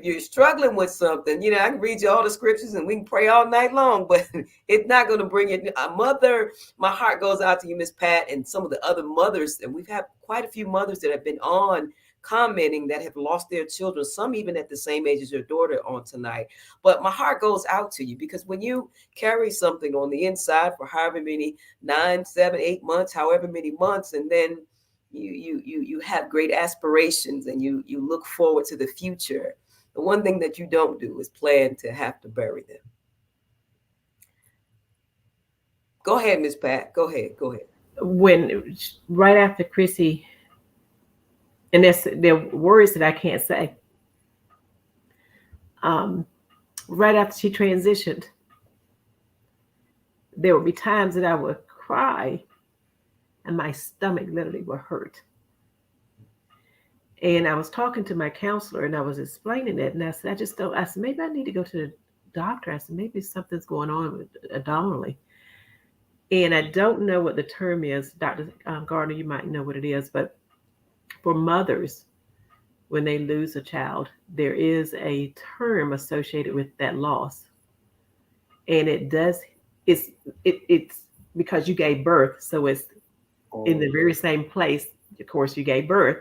you're struggling with something, I can read you all the scriptures and we can pray all night long, but it's not going to bring it. A mother, my heart goes out to you, Miss Pat, and some of the other mothers, and we've had quite a few mothers that have been on commenting that have lost their children, some even at the same age as your daughter on tonight. But my heart goes out to you, because when you carry something on the inside for however many 9, 7, 8 months, however many months, and then you have great aspirations and you look forward to the future. The one thing that you don't do is plan to have to bury them. Go ahead, Miss Pat. Go ahead. When right after Chrissy, and there are words that I can't say. Right after she transitioned, there would be times that I would cry and my stomach literally would hurt. And I was talking to my counselor and I was explaining it. And I said, I said, maybe I need to go to the doctor. I said, maybe something's going on with abdominally. And I don't know what the term is. Dr. Gardner, you might know what it is. But for mothers, when they lose a child, there is a term associated with that loss. And it's because you gave birth. So it's in the very same place, of course, you gave birth.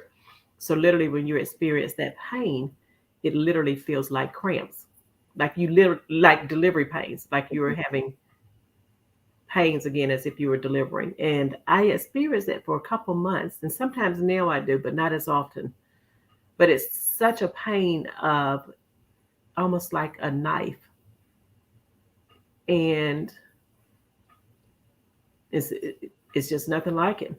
So literally when you experience that pain, it literally feels like cramps, like like delivery pains, like you were having pains again, as if you were delivering. And I experienced that for a couple months. And sometimes now I do, but not as often. but it's such a pain of almost like a knife, and it's it's just nothing like it.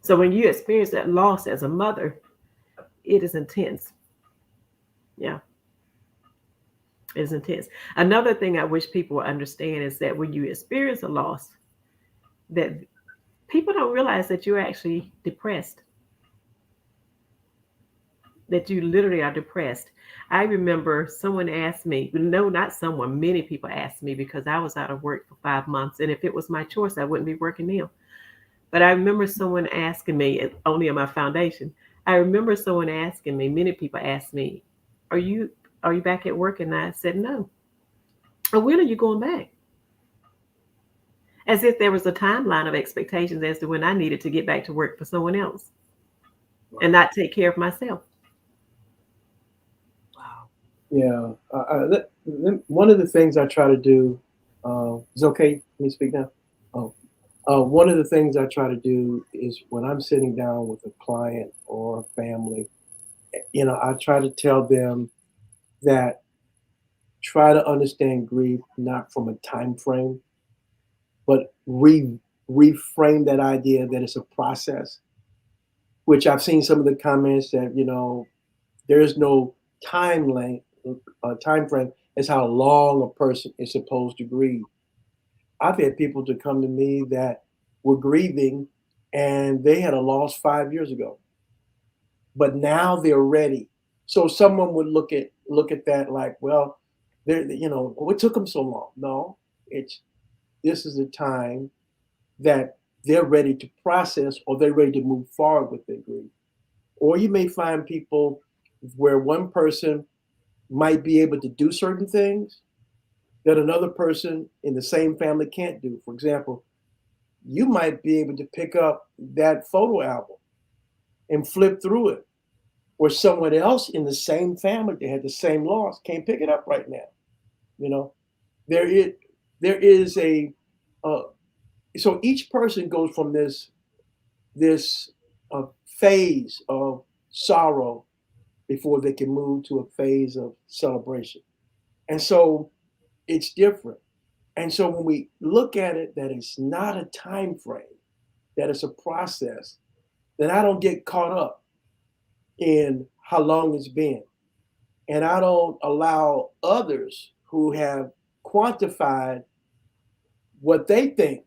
So when you experience that loss as a mother, it is intense. Yeah, it is intense. Another thing I wish people would understand is that when you experience a loss, that people don't realize that you're actually depressed, that you literally are depressed. I remember someone asked me, no, not someone, many people asked me because I was out of work for 5 months. And if it was my choice, I wouldn't be working now. But I remember someone asking me, only on my foundation, I remember someone asking me, many people asked me, are you are you back at work? And I said, no. And when are you going back? As if there was a timeline of expectations as to when I needed to get back to work for someone else and not take care of myself. Wow. Yeah. One of the things I try to do is okay. Let me speak now. Oh, one of the things I try to do is when I'm sitting down with a client or a family, I try to tell them that try to understand grief not from a time frame, but reframe that idea that it's a process. Which I've seen some of the comments that there is no time length, time frame as how long a person is supposed to grieve. I've had people to come to me that were grieving and they had a loss 5 years ago, but now they're ready. So someone would look at that like, well, what took them so long? No, it's this is a time that they're ready to process or they're ready to move forward with their grief. Or you may find people where one person might be able to do certain things that another person in the same family can't do. For example, you might be able to pick up that photo album and flip through it, or someone else in the same family that had the same loss can't pick it up right now. You know, there is there is a uh, so each person goes from this phase of sorrow before they can move to a phase of celebration, and so it's different. And so when we look at it, that it's not a time frame, that it's a process, then I don't get caught up in how long it's been. And I don't allow others who have quantified what they think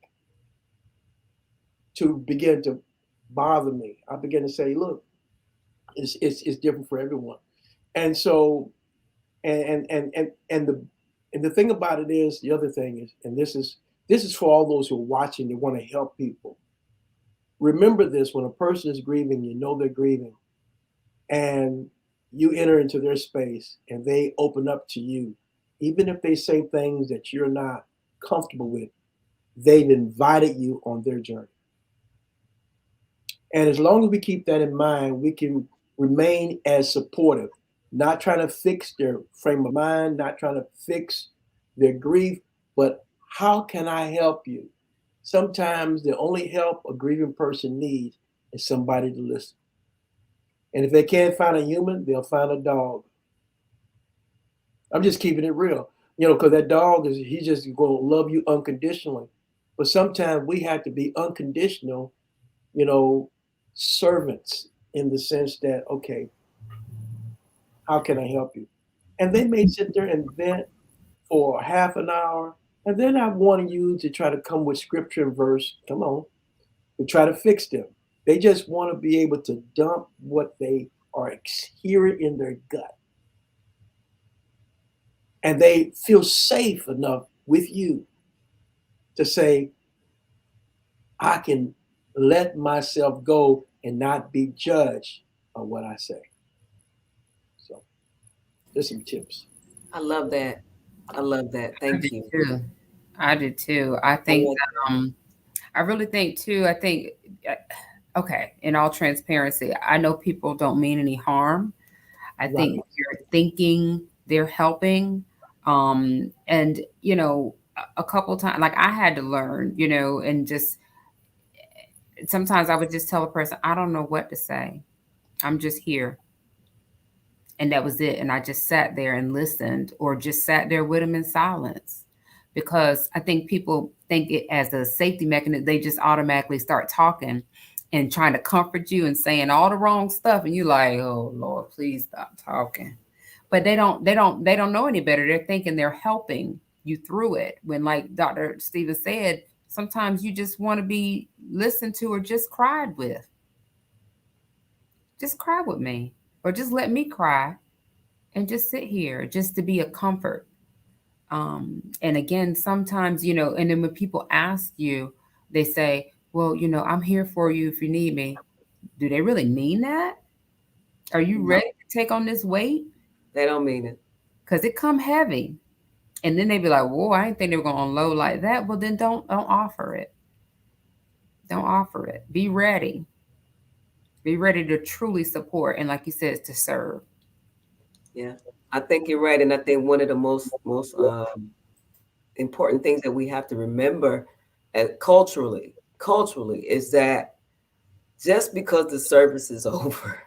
to begin to bother me. I begin to say, look, it's different for everyone. And so and the thing about it is the other thing is, and this is for all those who are watching that want to help people. Remember this: when a person is grieving, you know they're grieving, and you enter into their space and they open up to you, even if they say things that you're not comfortable with, they've invited you on their journey. And as long as we keep that in mind, we can remain as supportive, not trying to fix their frame of mind, not trying to fix their grief, but how can I help you? Sometimes the only help a grieving person needs is somebody to listen. And if they can't find a human, they'll find a dog. I'm just keeping it real, because that dog he's just going to love you unconditionally. But sometimes we have to be unconditional, you know, servants in the sense that, okay, how can I help you? And they may sit there and vent for half an hour, and they're not wanting you to try to come with scripture and verse, come on, to try to fix them. They just want to be able to dump what they are hearing in their gut. And they feel safe enough with you to say, I can let myself go and not be judged on what I say. So, there's some tips. I love that. I love that. I Thank do you. too. I do too. I I think like that, I really think too, okay, in all transparency, I know people don't mean any harm. I Right. think you're thinking they're helping. And a couple times, like I had to learn, and just sometimes I would just tell a person, I don't know what to say. I'm just here. And that was it. And I just sat there and listened, or just sat there with them in silence. Because I think people think it as a safety mechanism, they just automatically start talking and trying to comfort you and saying all the wrong stuff. And you like, oh Lord, please stop talking. But they don't know any better. They're thinking they're helping you through it. When, like Dr. Stephen said, sometimes you just want to be listened to or just cried with. Just cry with me, or just let me cry and just sit here just to be a comfort. And again, sometimes, and then when people ask you, they say, well, I'm here for you if you need me. Do they really mean that? Are you No, ready to take on this weight? they don't mean it. Because it come heavy. And then they be like, whoa, I didn't think they were going to unload like that. Well, then don't offer it. Don't offer it. Be ready. Be ready to truly support. And like you said, to serve. Yeah, I think you're right, and I think one of the most important things that we have to remember, culturally, is that just because the service is over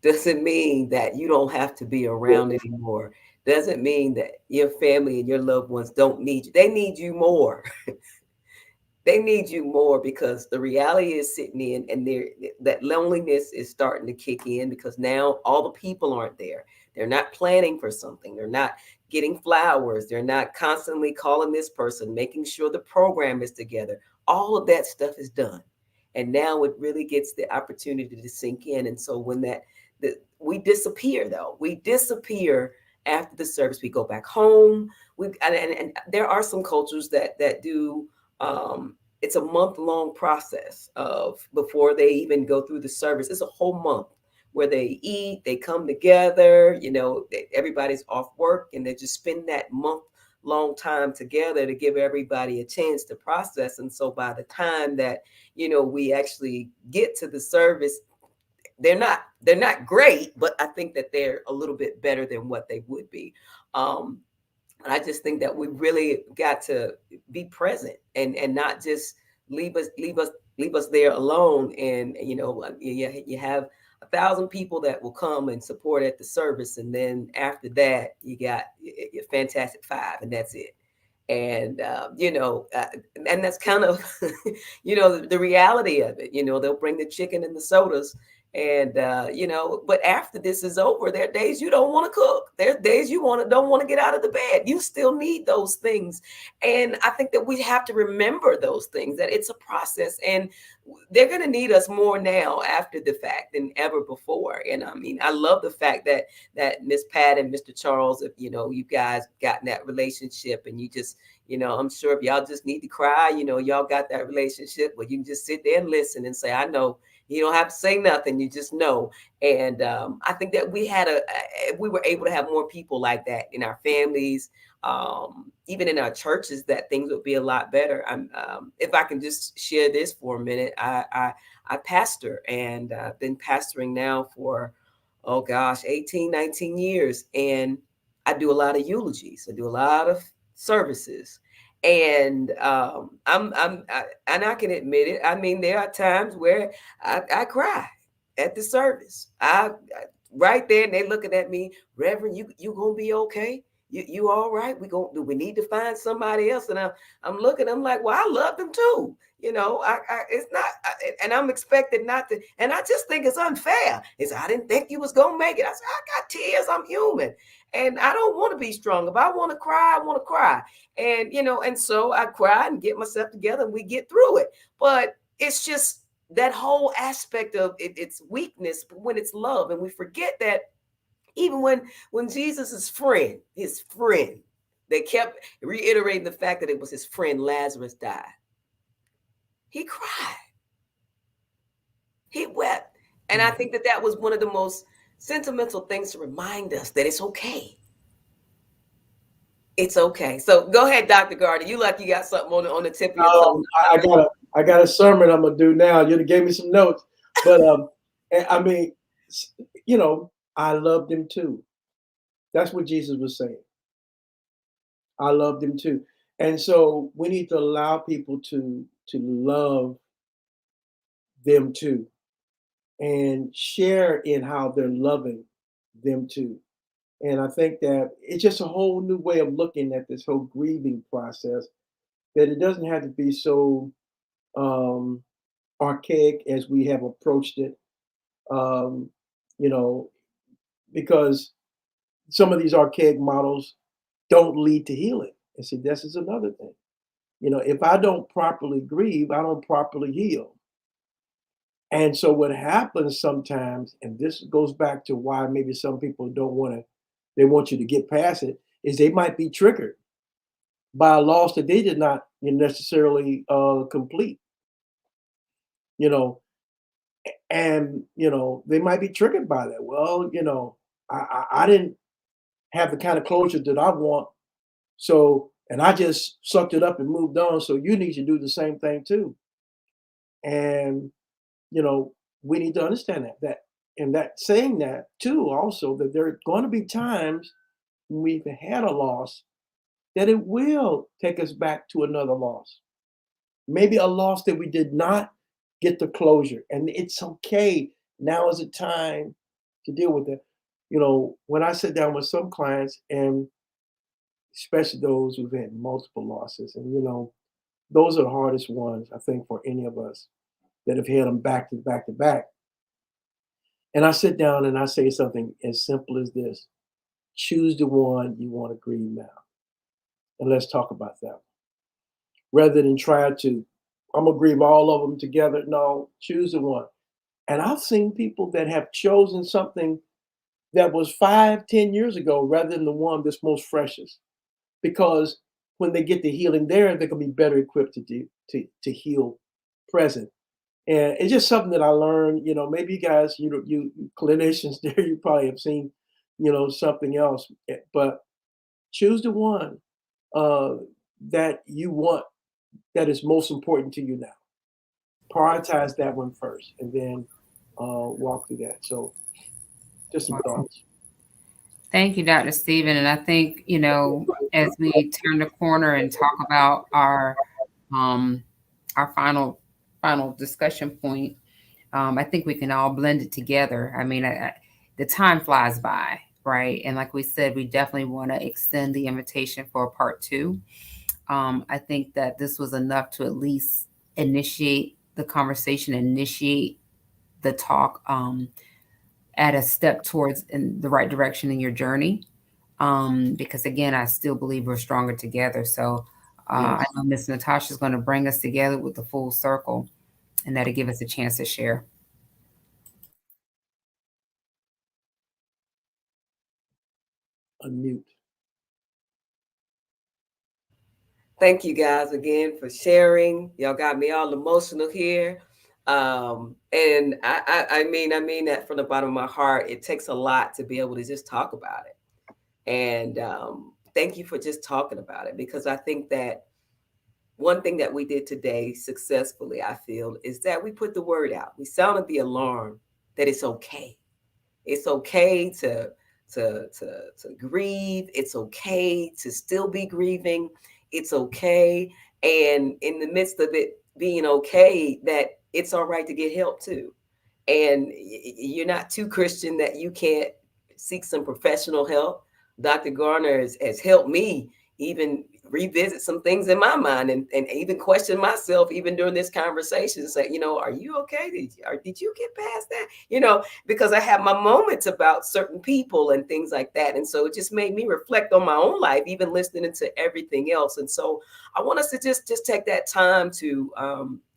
doesn't mean that you don't have to be around anymore. Doesn't mean that your family and your loved ones don't need you. They need you more. They need you more, because the reality is sitting in, and that loneliness is starting to kick in, because now all the people aren't there. They're not planning for something. They're not getting flowers. They're not constantly calling this person, making sure the program is together. All of that stuff is done. And now it really gets the opportunity to sink in. And so when we disappear, though, we disappear after the service. We go back home. And there are some cultures that do, it's a month-long process of before they even go through the service. It's a whole month where they eat, they come together, everybody's off work, and they just spend that month-long time together to give everybody a chance to process. And so by the time that, we actually get to the service, they're not great, but I think that they're a little bit better than what they would be. And I just think that we really got to be present, and not just leave us there alone. And you have 1,000 people that will come and support at the service, and then after that you got your Fantastic Five, and that's it. And and that's kind of the reality of it. They'll bring the chicken and the sodas, and but after this is over, there are days you don't want to cook. There are days you don't want to get out of the bed. You still need those things. And I think that we have to remember those things, that it's a process, and they're going to need us more now after the fact than ever before. And I mean, I love the fact that Miss Pat and Mr. Charles, if you guys got in that relationship, and you just, I'm sure if y'all just need to cry, y'all got that relationship where you can just sit there and listen and say, I know. You don't have to say nothing. You just know. And I think that we were able to have more people like that in our families, even in our churches, that things would be a lot better. If I can just share this for a minute, I pastor, and I've been pastoring now for, oh gosh, 18, 19 years. And I do a lot of eulogies. I do a lot of services. And and I can admit it. I mean, there are times where I cry at the service. I right there, and they looking at me, Reverend, you gonna be okay? You all right? Do we need to find somebody else? And I'm looking. I'm like, well, I love them too. It's not, and I'm expected not to. And I just think it's unfair. I didn't think you was gonna make it. I said, I got tears. I'm human, and I don't want to be strong. If I want to cry, I want to cry. And and so I cry and get myself together, and we get through it. But it's just that whole aspect of it's weakness when it's love, and we forget that even when Jesus' his friend, they kept reiterating the fact that it was his friend Lazarus died. He cried. He wept. And I think that was one of the most sentimental things to remind us that it's okay. It's okay. So go ahead, Dr. Gardner. You got something on the tip of your tongue. I got a sermon I'm gonna do now. You gave me some notes, but I mean, I loved him too. That's what Jesus was saying. I loved him too, and so we need to allow people to love them too, and share in how they're loving them too. And I think that it's just a whole new way of looking at this whole grieving process, that it doesn't have to be so um, archaic as we have approached it. Um, you know, because some of these archaic models don't lead to healing. And see, this is another thing. If I don't properly grieve, I don't properly heal. And so what happens sometimes, and this goes back to why maybe some people don't want to, they want you to get past it, is they might be triggered by a loss that they did not necessarily complete, you know, and they might be triggered by that. Well, I didn't have the kind of closure that I want, so and I just sucked it up and moved on. So you need to do the same thing too. And you know, we need to understand that and that saying that too also that there are going to be times when we've had a loss that it will take us back to another loss. Maybe a loss that we did not get the closure. And it's okay. Now is the time to deal with it. When I sit down with some clients, and especially those who've had multiple losses, and those are the hardest ones, I think, for any of us that have had them back to back to back. And I sit down and I say something as simple as this: choose the one you want to grieve now. And let's talk about that. Rather than try to, I'm going to grieve all of them together. No, choose the one. And I've seen people that have chosen something that was 5, 10 years ago rather than the one that's most freshest. Because when they get the healing there, they're going to be better equipped to heal present. And it's just something that I learned. Maybe you guys, you clinicians there, you probably have seen, something else. But choose the one uh, that you want, that is most important to you now. Prioritize that one first, and then walk through that. So, just some thoughts. Thank you, Dr. Stephen. And I think, as we turn the corner and talk about um, our final discussion point, I think we can all blend it together. I mean, the time flies by, right? And like we said, we definitely want to extend the invitation for a part two. I think that this was enough to at least initiate the conversation, initiate the talk, at a step towards in the right direction in your journey. Because again, I still believe we're stronger together. So I Yes, know Miss Natasha is going to bring us together with the full circle, and that'll give us a chance to share. unmute. Thank you guys again for sharing. Y'all got me all emotional here. And I mean that from the bottom of my heart. It takes a lot to be able to just talk about it. And thank you for just talking about it, because I think that one thing that we did today successfully, I feel, is that we put the word out. We sounded the alarm that it's okay. It's okay to grieve. It's okay to still be grieving. It's okay, and in the midst of it being okay, that it's all right to get help too. And you're not too Christian that you can't seek some professional help. Dr. Garner has helped me even revisit some things in my mind, and even question myself even during this conversation, say, are you okay? Did you get past that? Because I have my moments about certain people and things like that. And so it just made me reflect on my own life, even listening to everything else. And so I want us to just take that time to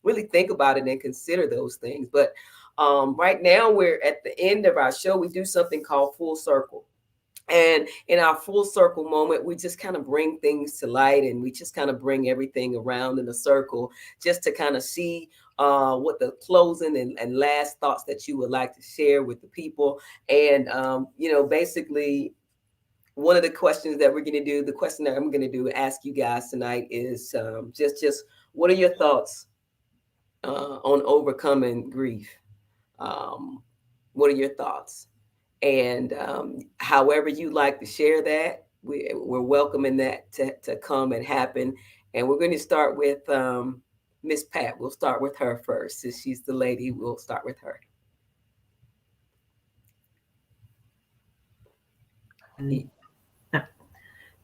really think about it and consider those things. But right now we're at the end of our show. We do something called Full Circle. And in our full circle moment, we just kind of bring things to light, and we just kind of bring everything around in a circle, just to kind of see what the closing and last thoughts that you would like to share with the people. And, basically, one of the questions that we're going to do, the question that I'm going to do, ask you guys tonight is just what are your thoughts on overcoming grief? Um, what are your thoughts? And however you like to share that, we're welcoming that to come and happen. And we're going to start with Miss Pat. We'll start with her first. Since she's the lady, we'll start with her. He-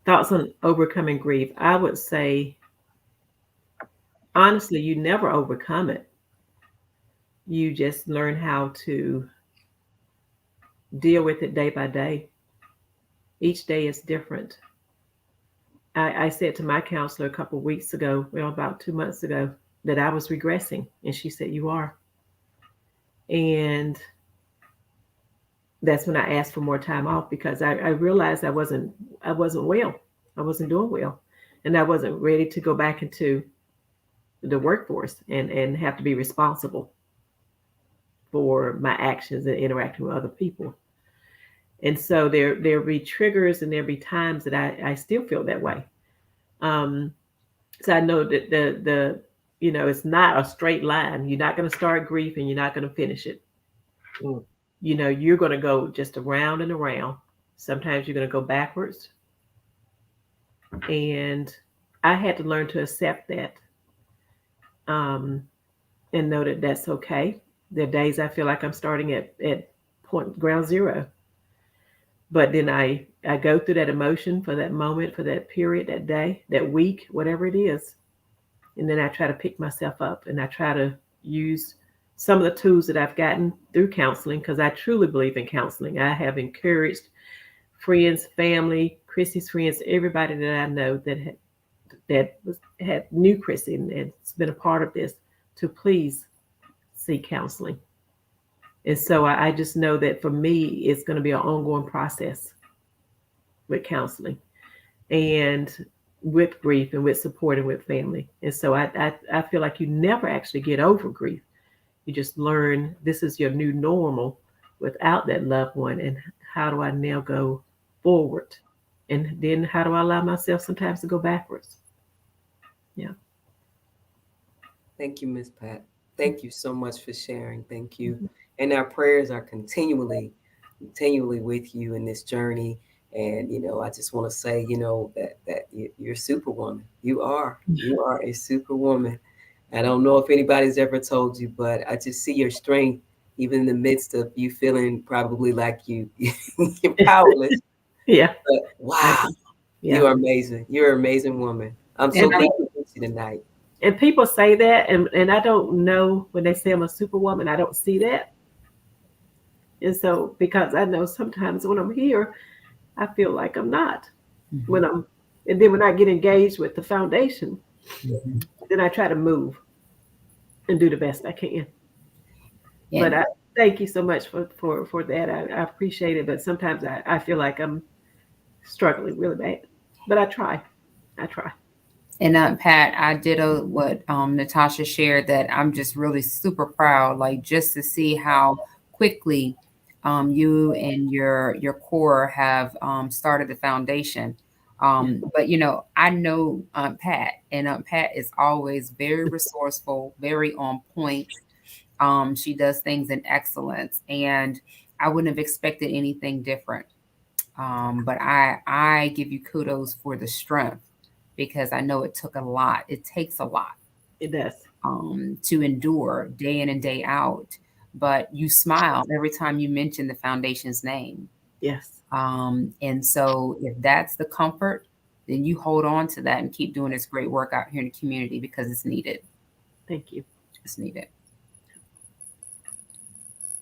Thoughts on overcoming grief. I would say, honestly, you never overcome it. You just learn how to deal with it day by day. Each day is different. I said to my counselor a couple of weeks ago, well, about 2 months ago, that I was regressing. And she said, "You are." And that's when I asked for more time off because I realized I wasn't well. I wasn't doing well. And I wasn't ready to go back into the workforce and have to be responsible for my actions and interacting with other people. And so there'll be triggers and there'll be times that I still feel that way. Um, so I know that it's not a straight line. You're not going to start grief and you're not going to finish it. Mm. You're going to go just around and around. Sometimes you're going to go backwards. And I had to learn to accept that, um, and know that that's okay. There are days I feel like I'm starting at point ground zero. But then I go through that emotion for that moment, for that period, that day, that week, whatever it is. And then I try to pick myself up and I try to use some of the tools that I've gotten through counseling because I truly believe in counseling. I have encouraged friends, family, Chrissy's friends, everybody that I know that knew Chrissy and it's been a part of this to please seek counseling. And so I just know that for me, it's going to be an ongoing process with counseling and with grief and with support and with family. And so I feel like you never actually get over grief. You just learn this is your new normal without that loved one. And how do I now go forward? And then how do I allow myself sometimes to go backwards? Yeah. Thank you, Miss Pat. Thank you so much for sharing. Thank you. And our prayers are continually with you in this journey. And I just want to say, you're superwoman. You are a superwoman. I don't know if anybody's ever told you, but I just see your strength, even in the midst of you feeling probably like you're powerless. Yeah. But wow, Yeah. you are amazing. You're an amazing woman. I'm so And glad to meet you tonight. and people say that and I don't know when they say I'm a superwoman, I don't see that. And so because I know sometimes when I'm here, I feel like I'm not. When Mhm. I'm and then when I get engaged with the foundation, Mhm. then I try to move and do the best I can. But And I thank you so much for that. I appreciate it. But sometimes I feel like I'm struggling really bad. But I try. I try. And Pat, I did what Natasha shared that I'm just really super proud, like just to see how quickly you and your core have started the foundation. But I know Pat, and Pat is always very resourceful, very on point. She does things in excellence, and I wouldn't have expected anything different. But I give you kudos for the strength because I know it took a lot. It takes a lot It does. to endure day in and day out. But you smile every time you mention the foundation's name. Yes. And so if that's the comfort, then you hold on to that and keep doing this great work out here in the community because it's needed. Thank you. It's needed.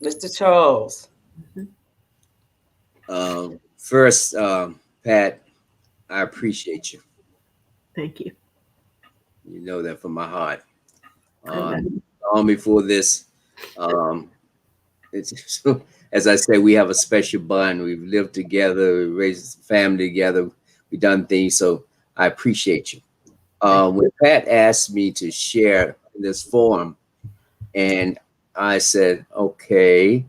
Mr. Charles. Mhm. First, Pat, I appreciate you. Thank you. You know that from my heart. I love you. Long before this, um, it's as I say, we have a special bond. We've lived together, we raised a family together, we've done things. So I appreciate you. Thank When Pat asked me to share in this forum, and I said, okay.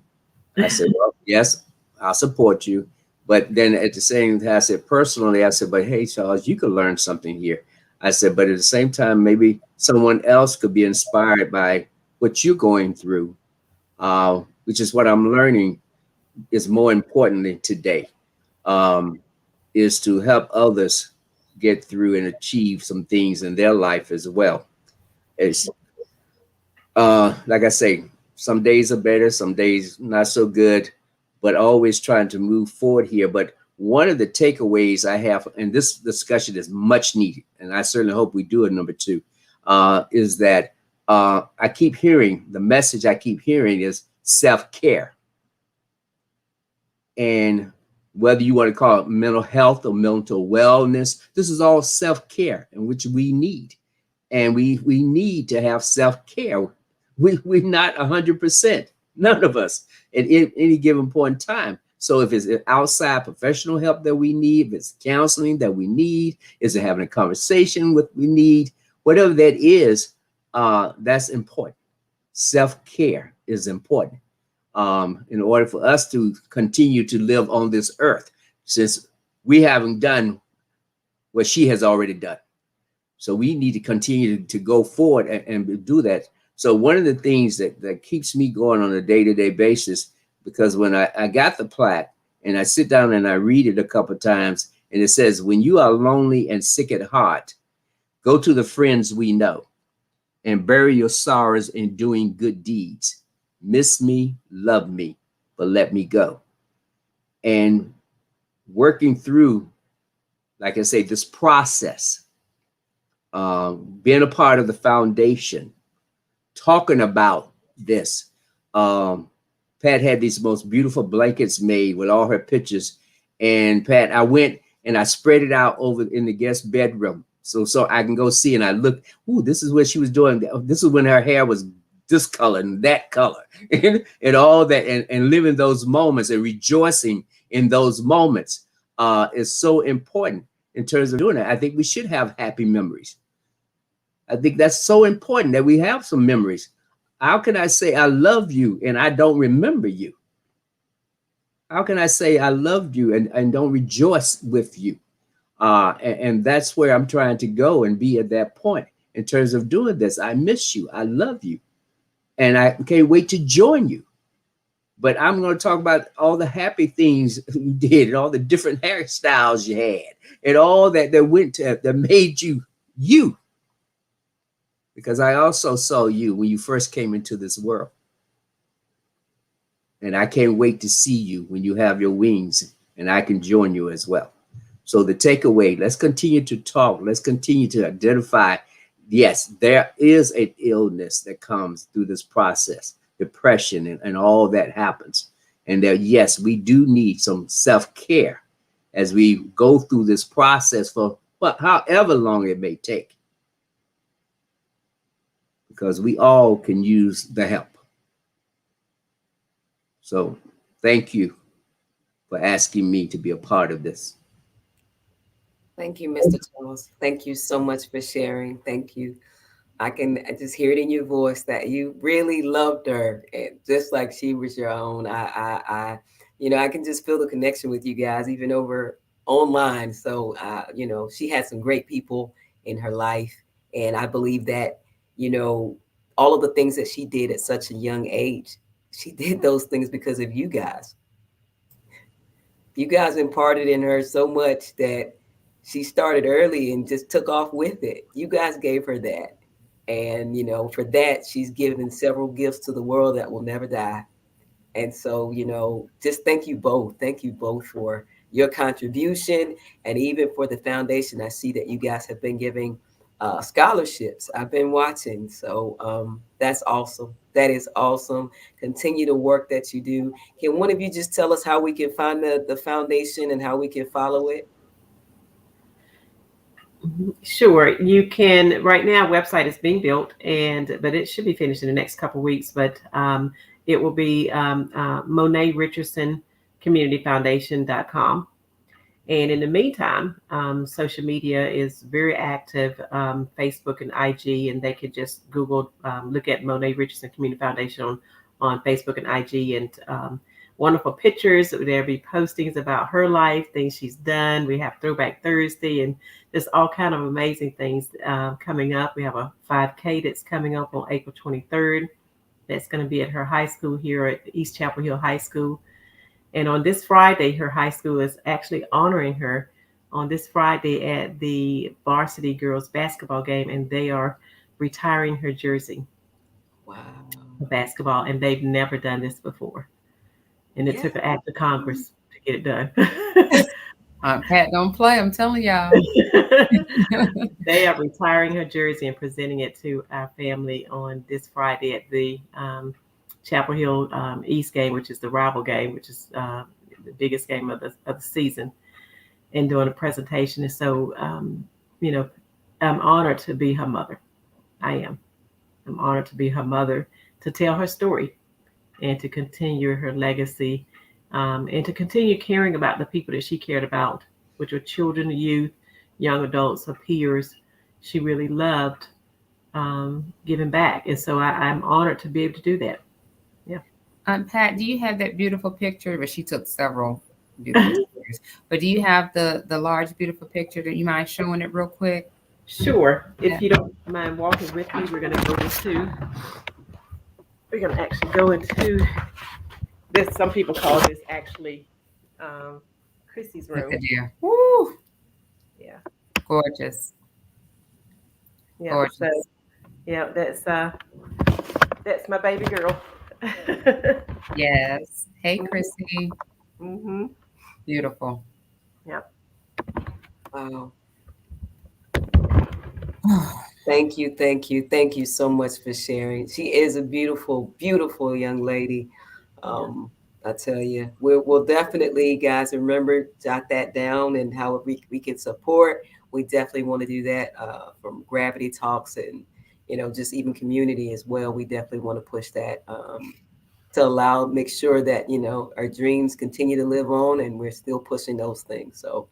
I said, well, yes, I'll support you. But then at the same time, I said, personally, I said, but hey, Charles, you could learn something here. I said, but at the same time, maybe someone else could be inspired by what you're going through, which is what I'm learning is more importantly today, um, is to help others get through and achieve some things in their life as well. It's like I say, some days are better, some days not so good, but always trying to move forward here. But one of the takeaways I have, and this discussion is much needed, and I certainly hope we do it, number two, is that I keep hearing, the message I keep hearing is self-care. And whether you want to call it mental health or mental wellness, this is all self-care, in which we need. And we need to have self-care. We're not 100%, none of us, at any given point in time. So if it's outside professional help that we need, if it's counseling that we need, is it having a conversation with we need, whatever that is, that's important. Self-care is important in order for us to continue to live on this earth, since we haven't done what she has already done. So we need to continue to go forward and do that. So one of the things that keeps me going on a day-to-day basis, because when I got the plaque and I sit down and I read it a couple of times, and it says, when you are lonely and sick at heart, go to the friends we know and bury your sorrows in doing good deeds. Miss me, love me, but let me go. And working through, like I say, this process, being a part of the foundation, talking about this. Pat had these most beautiful blankets made with all her pictures. And Pat, I went and I spread it out over in the guest bedroom so I can go see. And I looked, ooh, this is what she was doing. This is when her hair was this color and that color and all that, and living those moments and rejoicing in those moments is so important in terms of doing that. I think we should have happy memories. I think that's so important that we have some memories. How can I say I love you and I don't remember you? How can I say I loved you and don't rejoice with you? And that's where I'm trying to go and be at that point in terms of doing this. I miss you. I love you. And I can't wait to join you. But I'm going to talk about all the happy things you did and all the different hairstyles you had and all that went to that made you you. Because I also saw you when you first came into this world. And I can't wait to see you when you have your wings and I can join you as well. So the takeaway, let's continue to talk. Let's continue to identify, yes, there is an illness that comes through this process, depression and all that happens. And that, yes, we do need some self-care as we go through this process for however long it may take. Because we all can use the help. So thank you for asking me to be a part of this. Thank you, Mr. Thomas. Thank you so much for sharing. Thank you. I can just hear it in your voice that you really loved her, and just like she was your own. I can just feel the connection with you guys, even over online. So, she had some great people in her life, and I believe that, all of the things that she did at such a young age, she did those things because of you guys. You guys imparted in her so much that she started early and just took off with it. You guys gave her that. And, for that, she's given several gifts to the world that will never die. And so, just thank you both. Thank you both for your contribution and even for the foundation. I see that you guys have been giving scholarships. I've been watching. So that's awesome. That is awesome. Continue the work that you do. Can one of you just tell us how we can find the foundation and how we can follow it? Sure, you can. Right now, website is being built, but it should be finished in the next couple of weeks. But it will be Monet Richardson Community Foundation.com. And in the meantime, social media is very active, Facebook and IG, and they could just Google, look at Monet Richardson Community Foundation on Facebook and IG, and wonderful pictures. There'll be postings about her life, things she's done. We have Throwback Thursday, and there's all kind of amazing things coming up. We have a 5K that's coming up on April 23rd. That's going to be at her high school here at East Chapel Hill High School. And on this Friday, her high school is actually honoring her on this Friday at the varsity girls basketball game, and they are retiring her jersey. Wow. Basketball, and they've never done this before. And it took an act of Congress to get it done. Pat don't play. I'm telling y'all. They are retiring her jersey and presenting it to our family on this Friday at the Chapel Hill East game, which is the rival game, which is the biggest game of the season, and doing a presentation. And so, you know, I'm honored to be her mother. I am. I'm honored to be her mother, to tell her story and to continue her legacy, and to continue caring about the people that she cared about, which were children, youth, young adults, her peers. She really loved giving back. And so I'm honored to be able to do that. Yeah. Pat, do you have that beautiful picture? But she took several beautiful pictures. But do you have the large beautiful picture that you mind showing it real quick? Sure. Yeah. If you don't mind walking with me, we're going to actually go into this. Some people call this actually um, Chrissy's Look room. at you. Woo! Yeah. Gorgeous. Yeah. So, Gorgeous. yeah, that's my baby girl. Yes. Hey, Chrissy. Mm-hmm. Beautiful. Yeah. Wow. Thank you, thank you, thank you so much for sharing. She is a beautiful, beautiful young lady. Yeah. Um, I tell you, we'll definitely, guys, remember, jot that down and how we can support. We definitely want to do that from Gravity Talks and, just even community as well. We definitely want to push that to make sure that, our dreams continue to live on and we're still pushing those things. So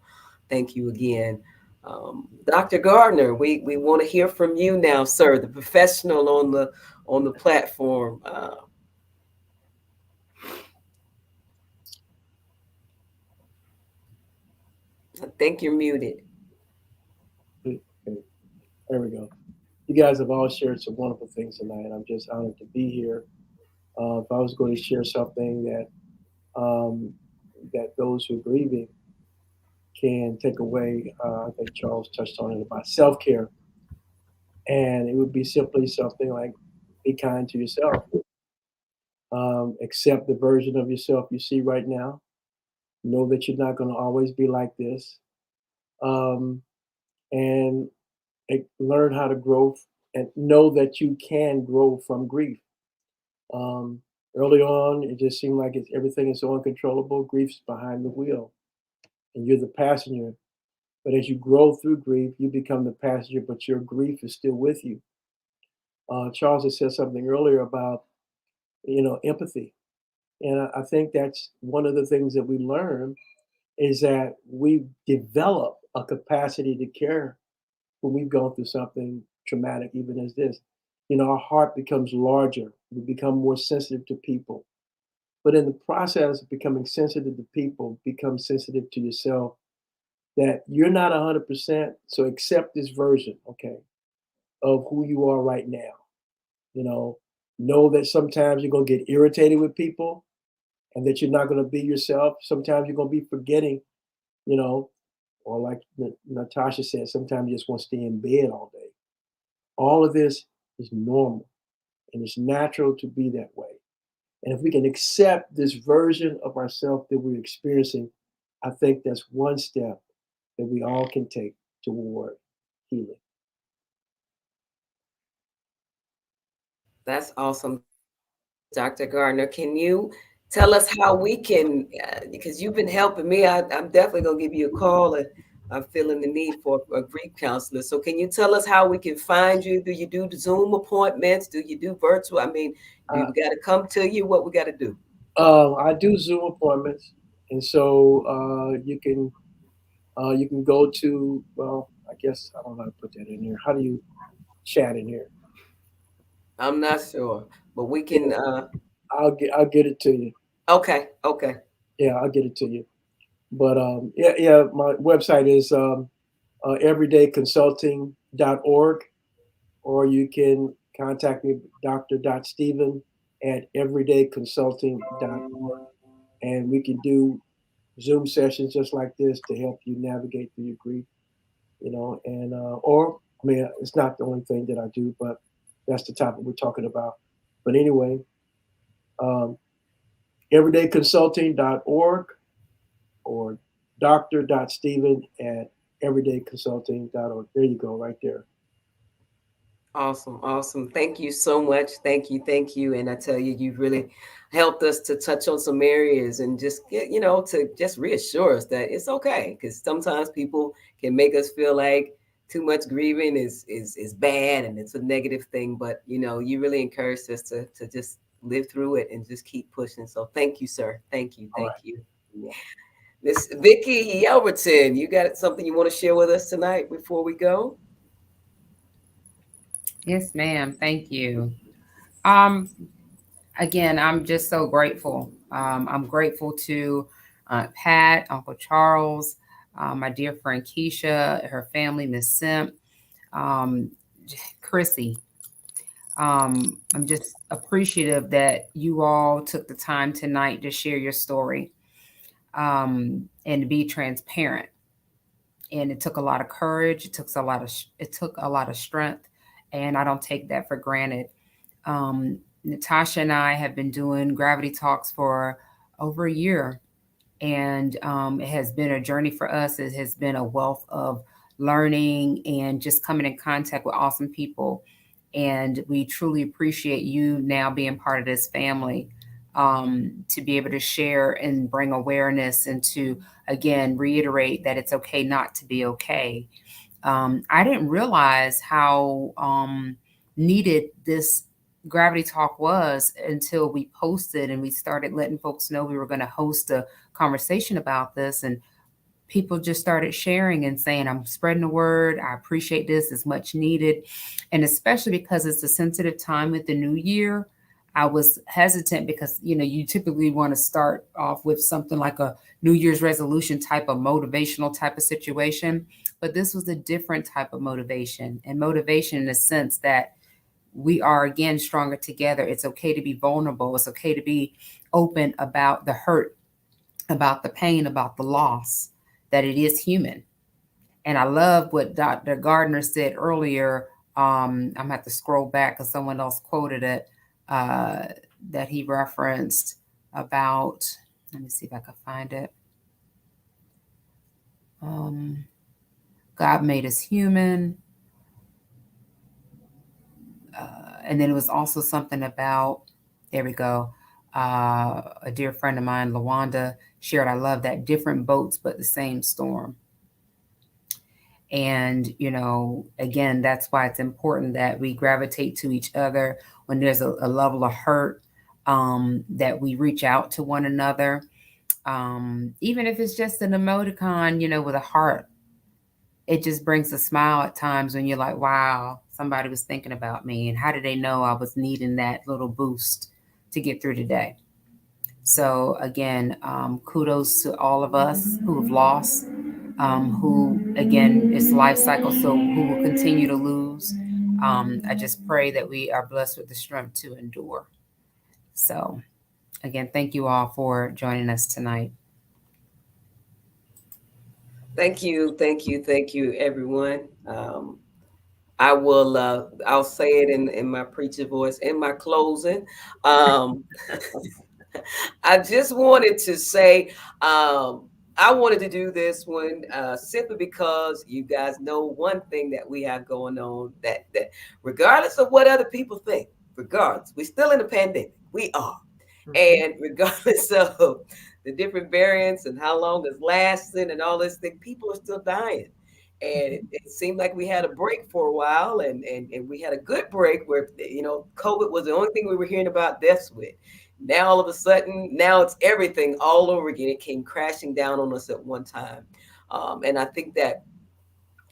thank you again. Dr. Gardner, we want to hear from you now, sir, the professional on the platform. I think you're muted. Okay, there we go. You guys have all shared some wonderful things tonight. I'm just honored to be here. If I was going to share something that those who are grieving can take away, I think Charles touched on it about self care, and it would be simply something like be kind to yourself. Accept the version of yourself you see right now. Know that you're not going to always be like this, um, and learn how to grow and know that you can grow from grief. Um, Early on, it just seemed like everything is so uncontrollable. Grief's behind the wheel, and you're the passenger. But as you grow through grief, you become the passenger, but your grief is still with you. Charles had said something earlier about empathy, and I think that's one of the things that we learn is that we develop a capacity to care when we've gone through something traumatic, even as this. Our heart becomes larger. We become more sensitive to people. But in the process of becoming sensitive to people, become sensitive to yourself, that you're not 100%. So accept this version, okay, of who you are right now. You know that sometimes you're going to get irritated with people and that you're not going to be yourself. Sometimes you're going to be forgetting, you know, or like Natasha said, sometimes you just want to stay in bed all day. All of this is normal and it's natural to be that way. And if we can accept this version of ourselves that we're experiencing, I think that's one step that we all can take toward healing. That's awesome, Dr. Gardner. Can you tell us how we can, because you've been helping me, I'm definitely going to give you a call. And I'm feeling the need for a grief counselor. So can you tell us how we can find you? Do you do Zoom appointments? Do you do virtual? I mean, do Uh, we got to come to you? What we got to do? I do Zoom appointments, and so you can go to, well, I guess I don't know how to put that in here. How do you chat in here? I'm not sure, but we can. I'll get it to you. Okay, okay. Yeah, I'll get it to you. But yeah, my website is everydayconsulting.org, or you can contact me, dr.steven at everydayconsulting.org, and we can do Zoom sessions just like this to help you navigate through your grief, and or I mean, it's not the only thing that I do, but that's the topic we're talking about. But anyway, um, everydayconsulting.org or dr.steven@everydayconsulting.org. There you go, right there. Awesome, awesome. Thank you so much. Thank you, thank you. And I tell you, you really helped us to touch on some areas and just get, to just reassure us that it's okay. Because sometimes people can make us feel like too much grieving is bad and it's a negative thing. But you really encouraged us to just live through it and just keep pushing. So thank you, sir. Thank you, All thank right. you. Miss Vicky Yelverton, you got something you want to share with us tonight before we go? Yes, ma'am. Thank you. Um, Again, I'm just so grateful. I'm grateful to Pat, Uncle Charles, my dear friend Keisha, her family, Miss Simp, um, Chrissy. I'm just appreciative that you all took the time tonight to share your story and to be transparent. And it took a lot of courage. It took a lot of strength, and I don't take that for granted. Natasha and I have been doing Gravity Talks for over a year, and it has been a journey for us. It has been a wealth of learning and just coming in contact with awesome people. And we truly appreciate you now being part of this family, to be able to share and bring awareness and to, again, reiterate that it's okay not to be okay. I didn't realize how needed this Gravity Talk was until we posted and we started letting folks know we were going to host a conversation about this. And people just started sharing and saying, I'm spreading the word. I appreciate this. It's much needed. And especially because it's a sensitive time with the new year, I was hesitant because, you typically want to start off with something like a New Year's resolution type of motivational type of situation. But this was a different type of motivation, and motivation in the sense that we are again stronger together. It's okay to be vulnerable. It's okay to be open about the hurt, about the pain, about the loss, that it is human. And I love what Dr. Gardner said earlier. I'm gonna have to scroll back because someone else quoted it, uh, that he referenced about. Let me see if I can find it. Um, God made us human, and then it was also something about. There we go. A dear friend of mine, Lawanda, shared. I love that, different boats but the same storm. And, again, that's why it's important that we gravitate to each other when there's a level of hurt, that we reach out to one another. Even if it's just an emoticon, with a heart, it just brings a smile at times when you're like, wow, somebody was thinking about me. And how did they know I was needing that little boost to get through today? So, again, kudos to all of us who have lost, who, again, it's life cycle, so who will continue to lose. I just pray that we are blessed with the strength to endure. So, again, thank you all for joining us tonight. Thank you, thank you, thank you, everyone. I'll say it in my preacher voice in my closing. Um, I just wanted to say, I wanted to do this one simply because you guys know one thing that we have going on, that regardless of what other people think, regardless, we're still in a pandemic. We are. And regardless of the different variants and how long it's lasting and all this thing, people are still dying. And it seemed like we had a break for a while, and we had a good break where, COVID was the only thing we were hearing about deaths with. Now, all of a sudden, now it's everything all over again. It came crashing down on us at one time. And I think that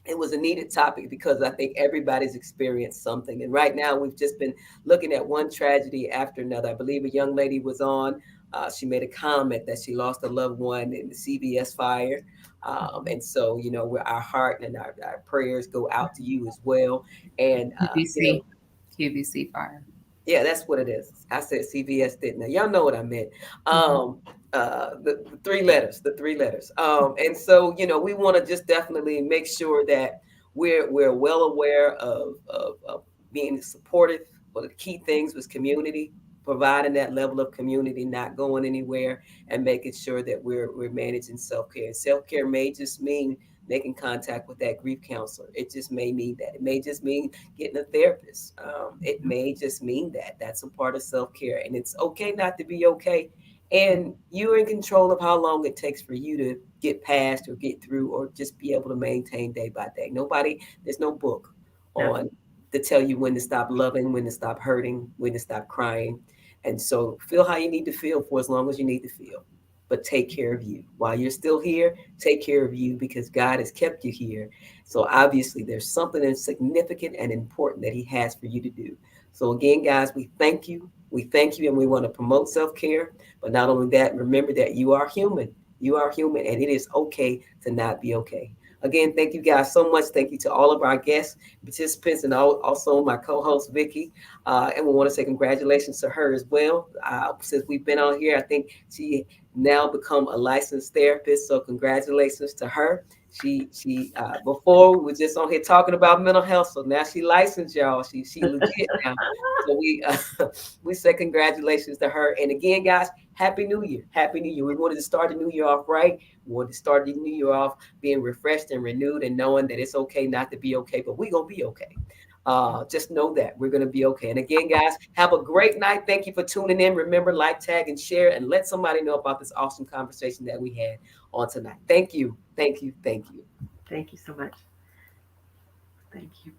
it was a needed topic because I think everybody's experienced something. And right now, we've just been looking at one tragedy after another. I believe a young lady was on. She made a comment that she lost a loved one in the CVS fire. And so, our heart and our prayers go out to you as well. And, QVC, QVC fire. yeah, that's what it is. I said CVS, didn't I? Y'all know what I meant. Mhm. The three letters, the three letters. And so, we want to just definitely make sure that we're well aware of being supportive. One of the key things was community. providing that level of community, not going anywhere, and making sure that we're managing self-care. Self-care may just mean making contact with that grief counselor. It just may mean that. It may just mean getting a therapist. It may just mean that. That's a part of self-care. And it's okay not to be okay. And you're in control of how long it takes for you to get past or get through or just be able to maintain day by day. Nobody, there's no book No. on to tell you when to stop loving, when to stop hurting, when to stop crying. And so feel how you need to feel for as long as you need to feel. But take care of you. While you're still here, take care of you because God has kept you here. So obviously there's something that's significant and important that He has for you to do. So again, guys, we thank you. We thank you and we want to promote self-care. But not only that, remember that you are human. You are human and it is okay to not be okay. Again, thank you guys so much. Thank you to all of our guests, participants, and also my co-host Vicky. And we want to say congratulations to her as well. Since we've been on here, I think she now become a licensed therapist. So congratulations to her. She before we were just on here talking about mental health, so now she licensed, y'all. She legit now. So we say congratulations to her. And again, guys, Happy New Year. Happy New Year. We wanted to start the new year off right. We wanted to start the new year off being refreshed and renewed and knowing that it's okay not to be okay, but we're going to be okay. Just know that we're going to be okay. And again, guys, have a great night. Thank you for tuning in. Remember, like, tag, and share, and let somebody know about this awesome conversation that we had on tonight. Thank you. Thank you. Thank you. Thank you so much. Thank you.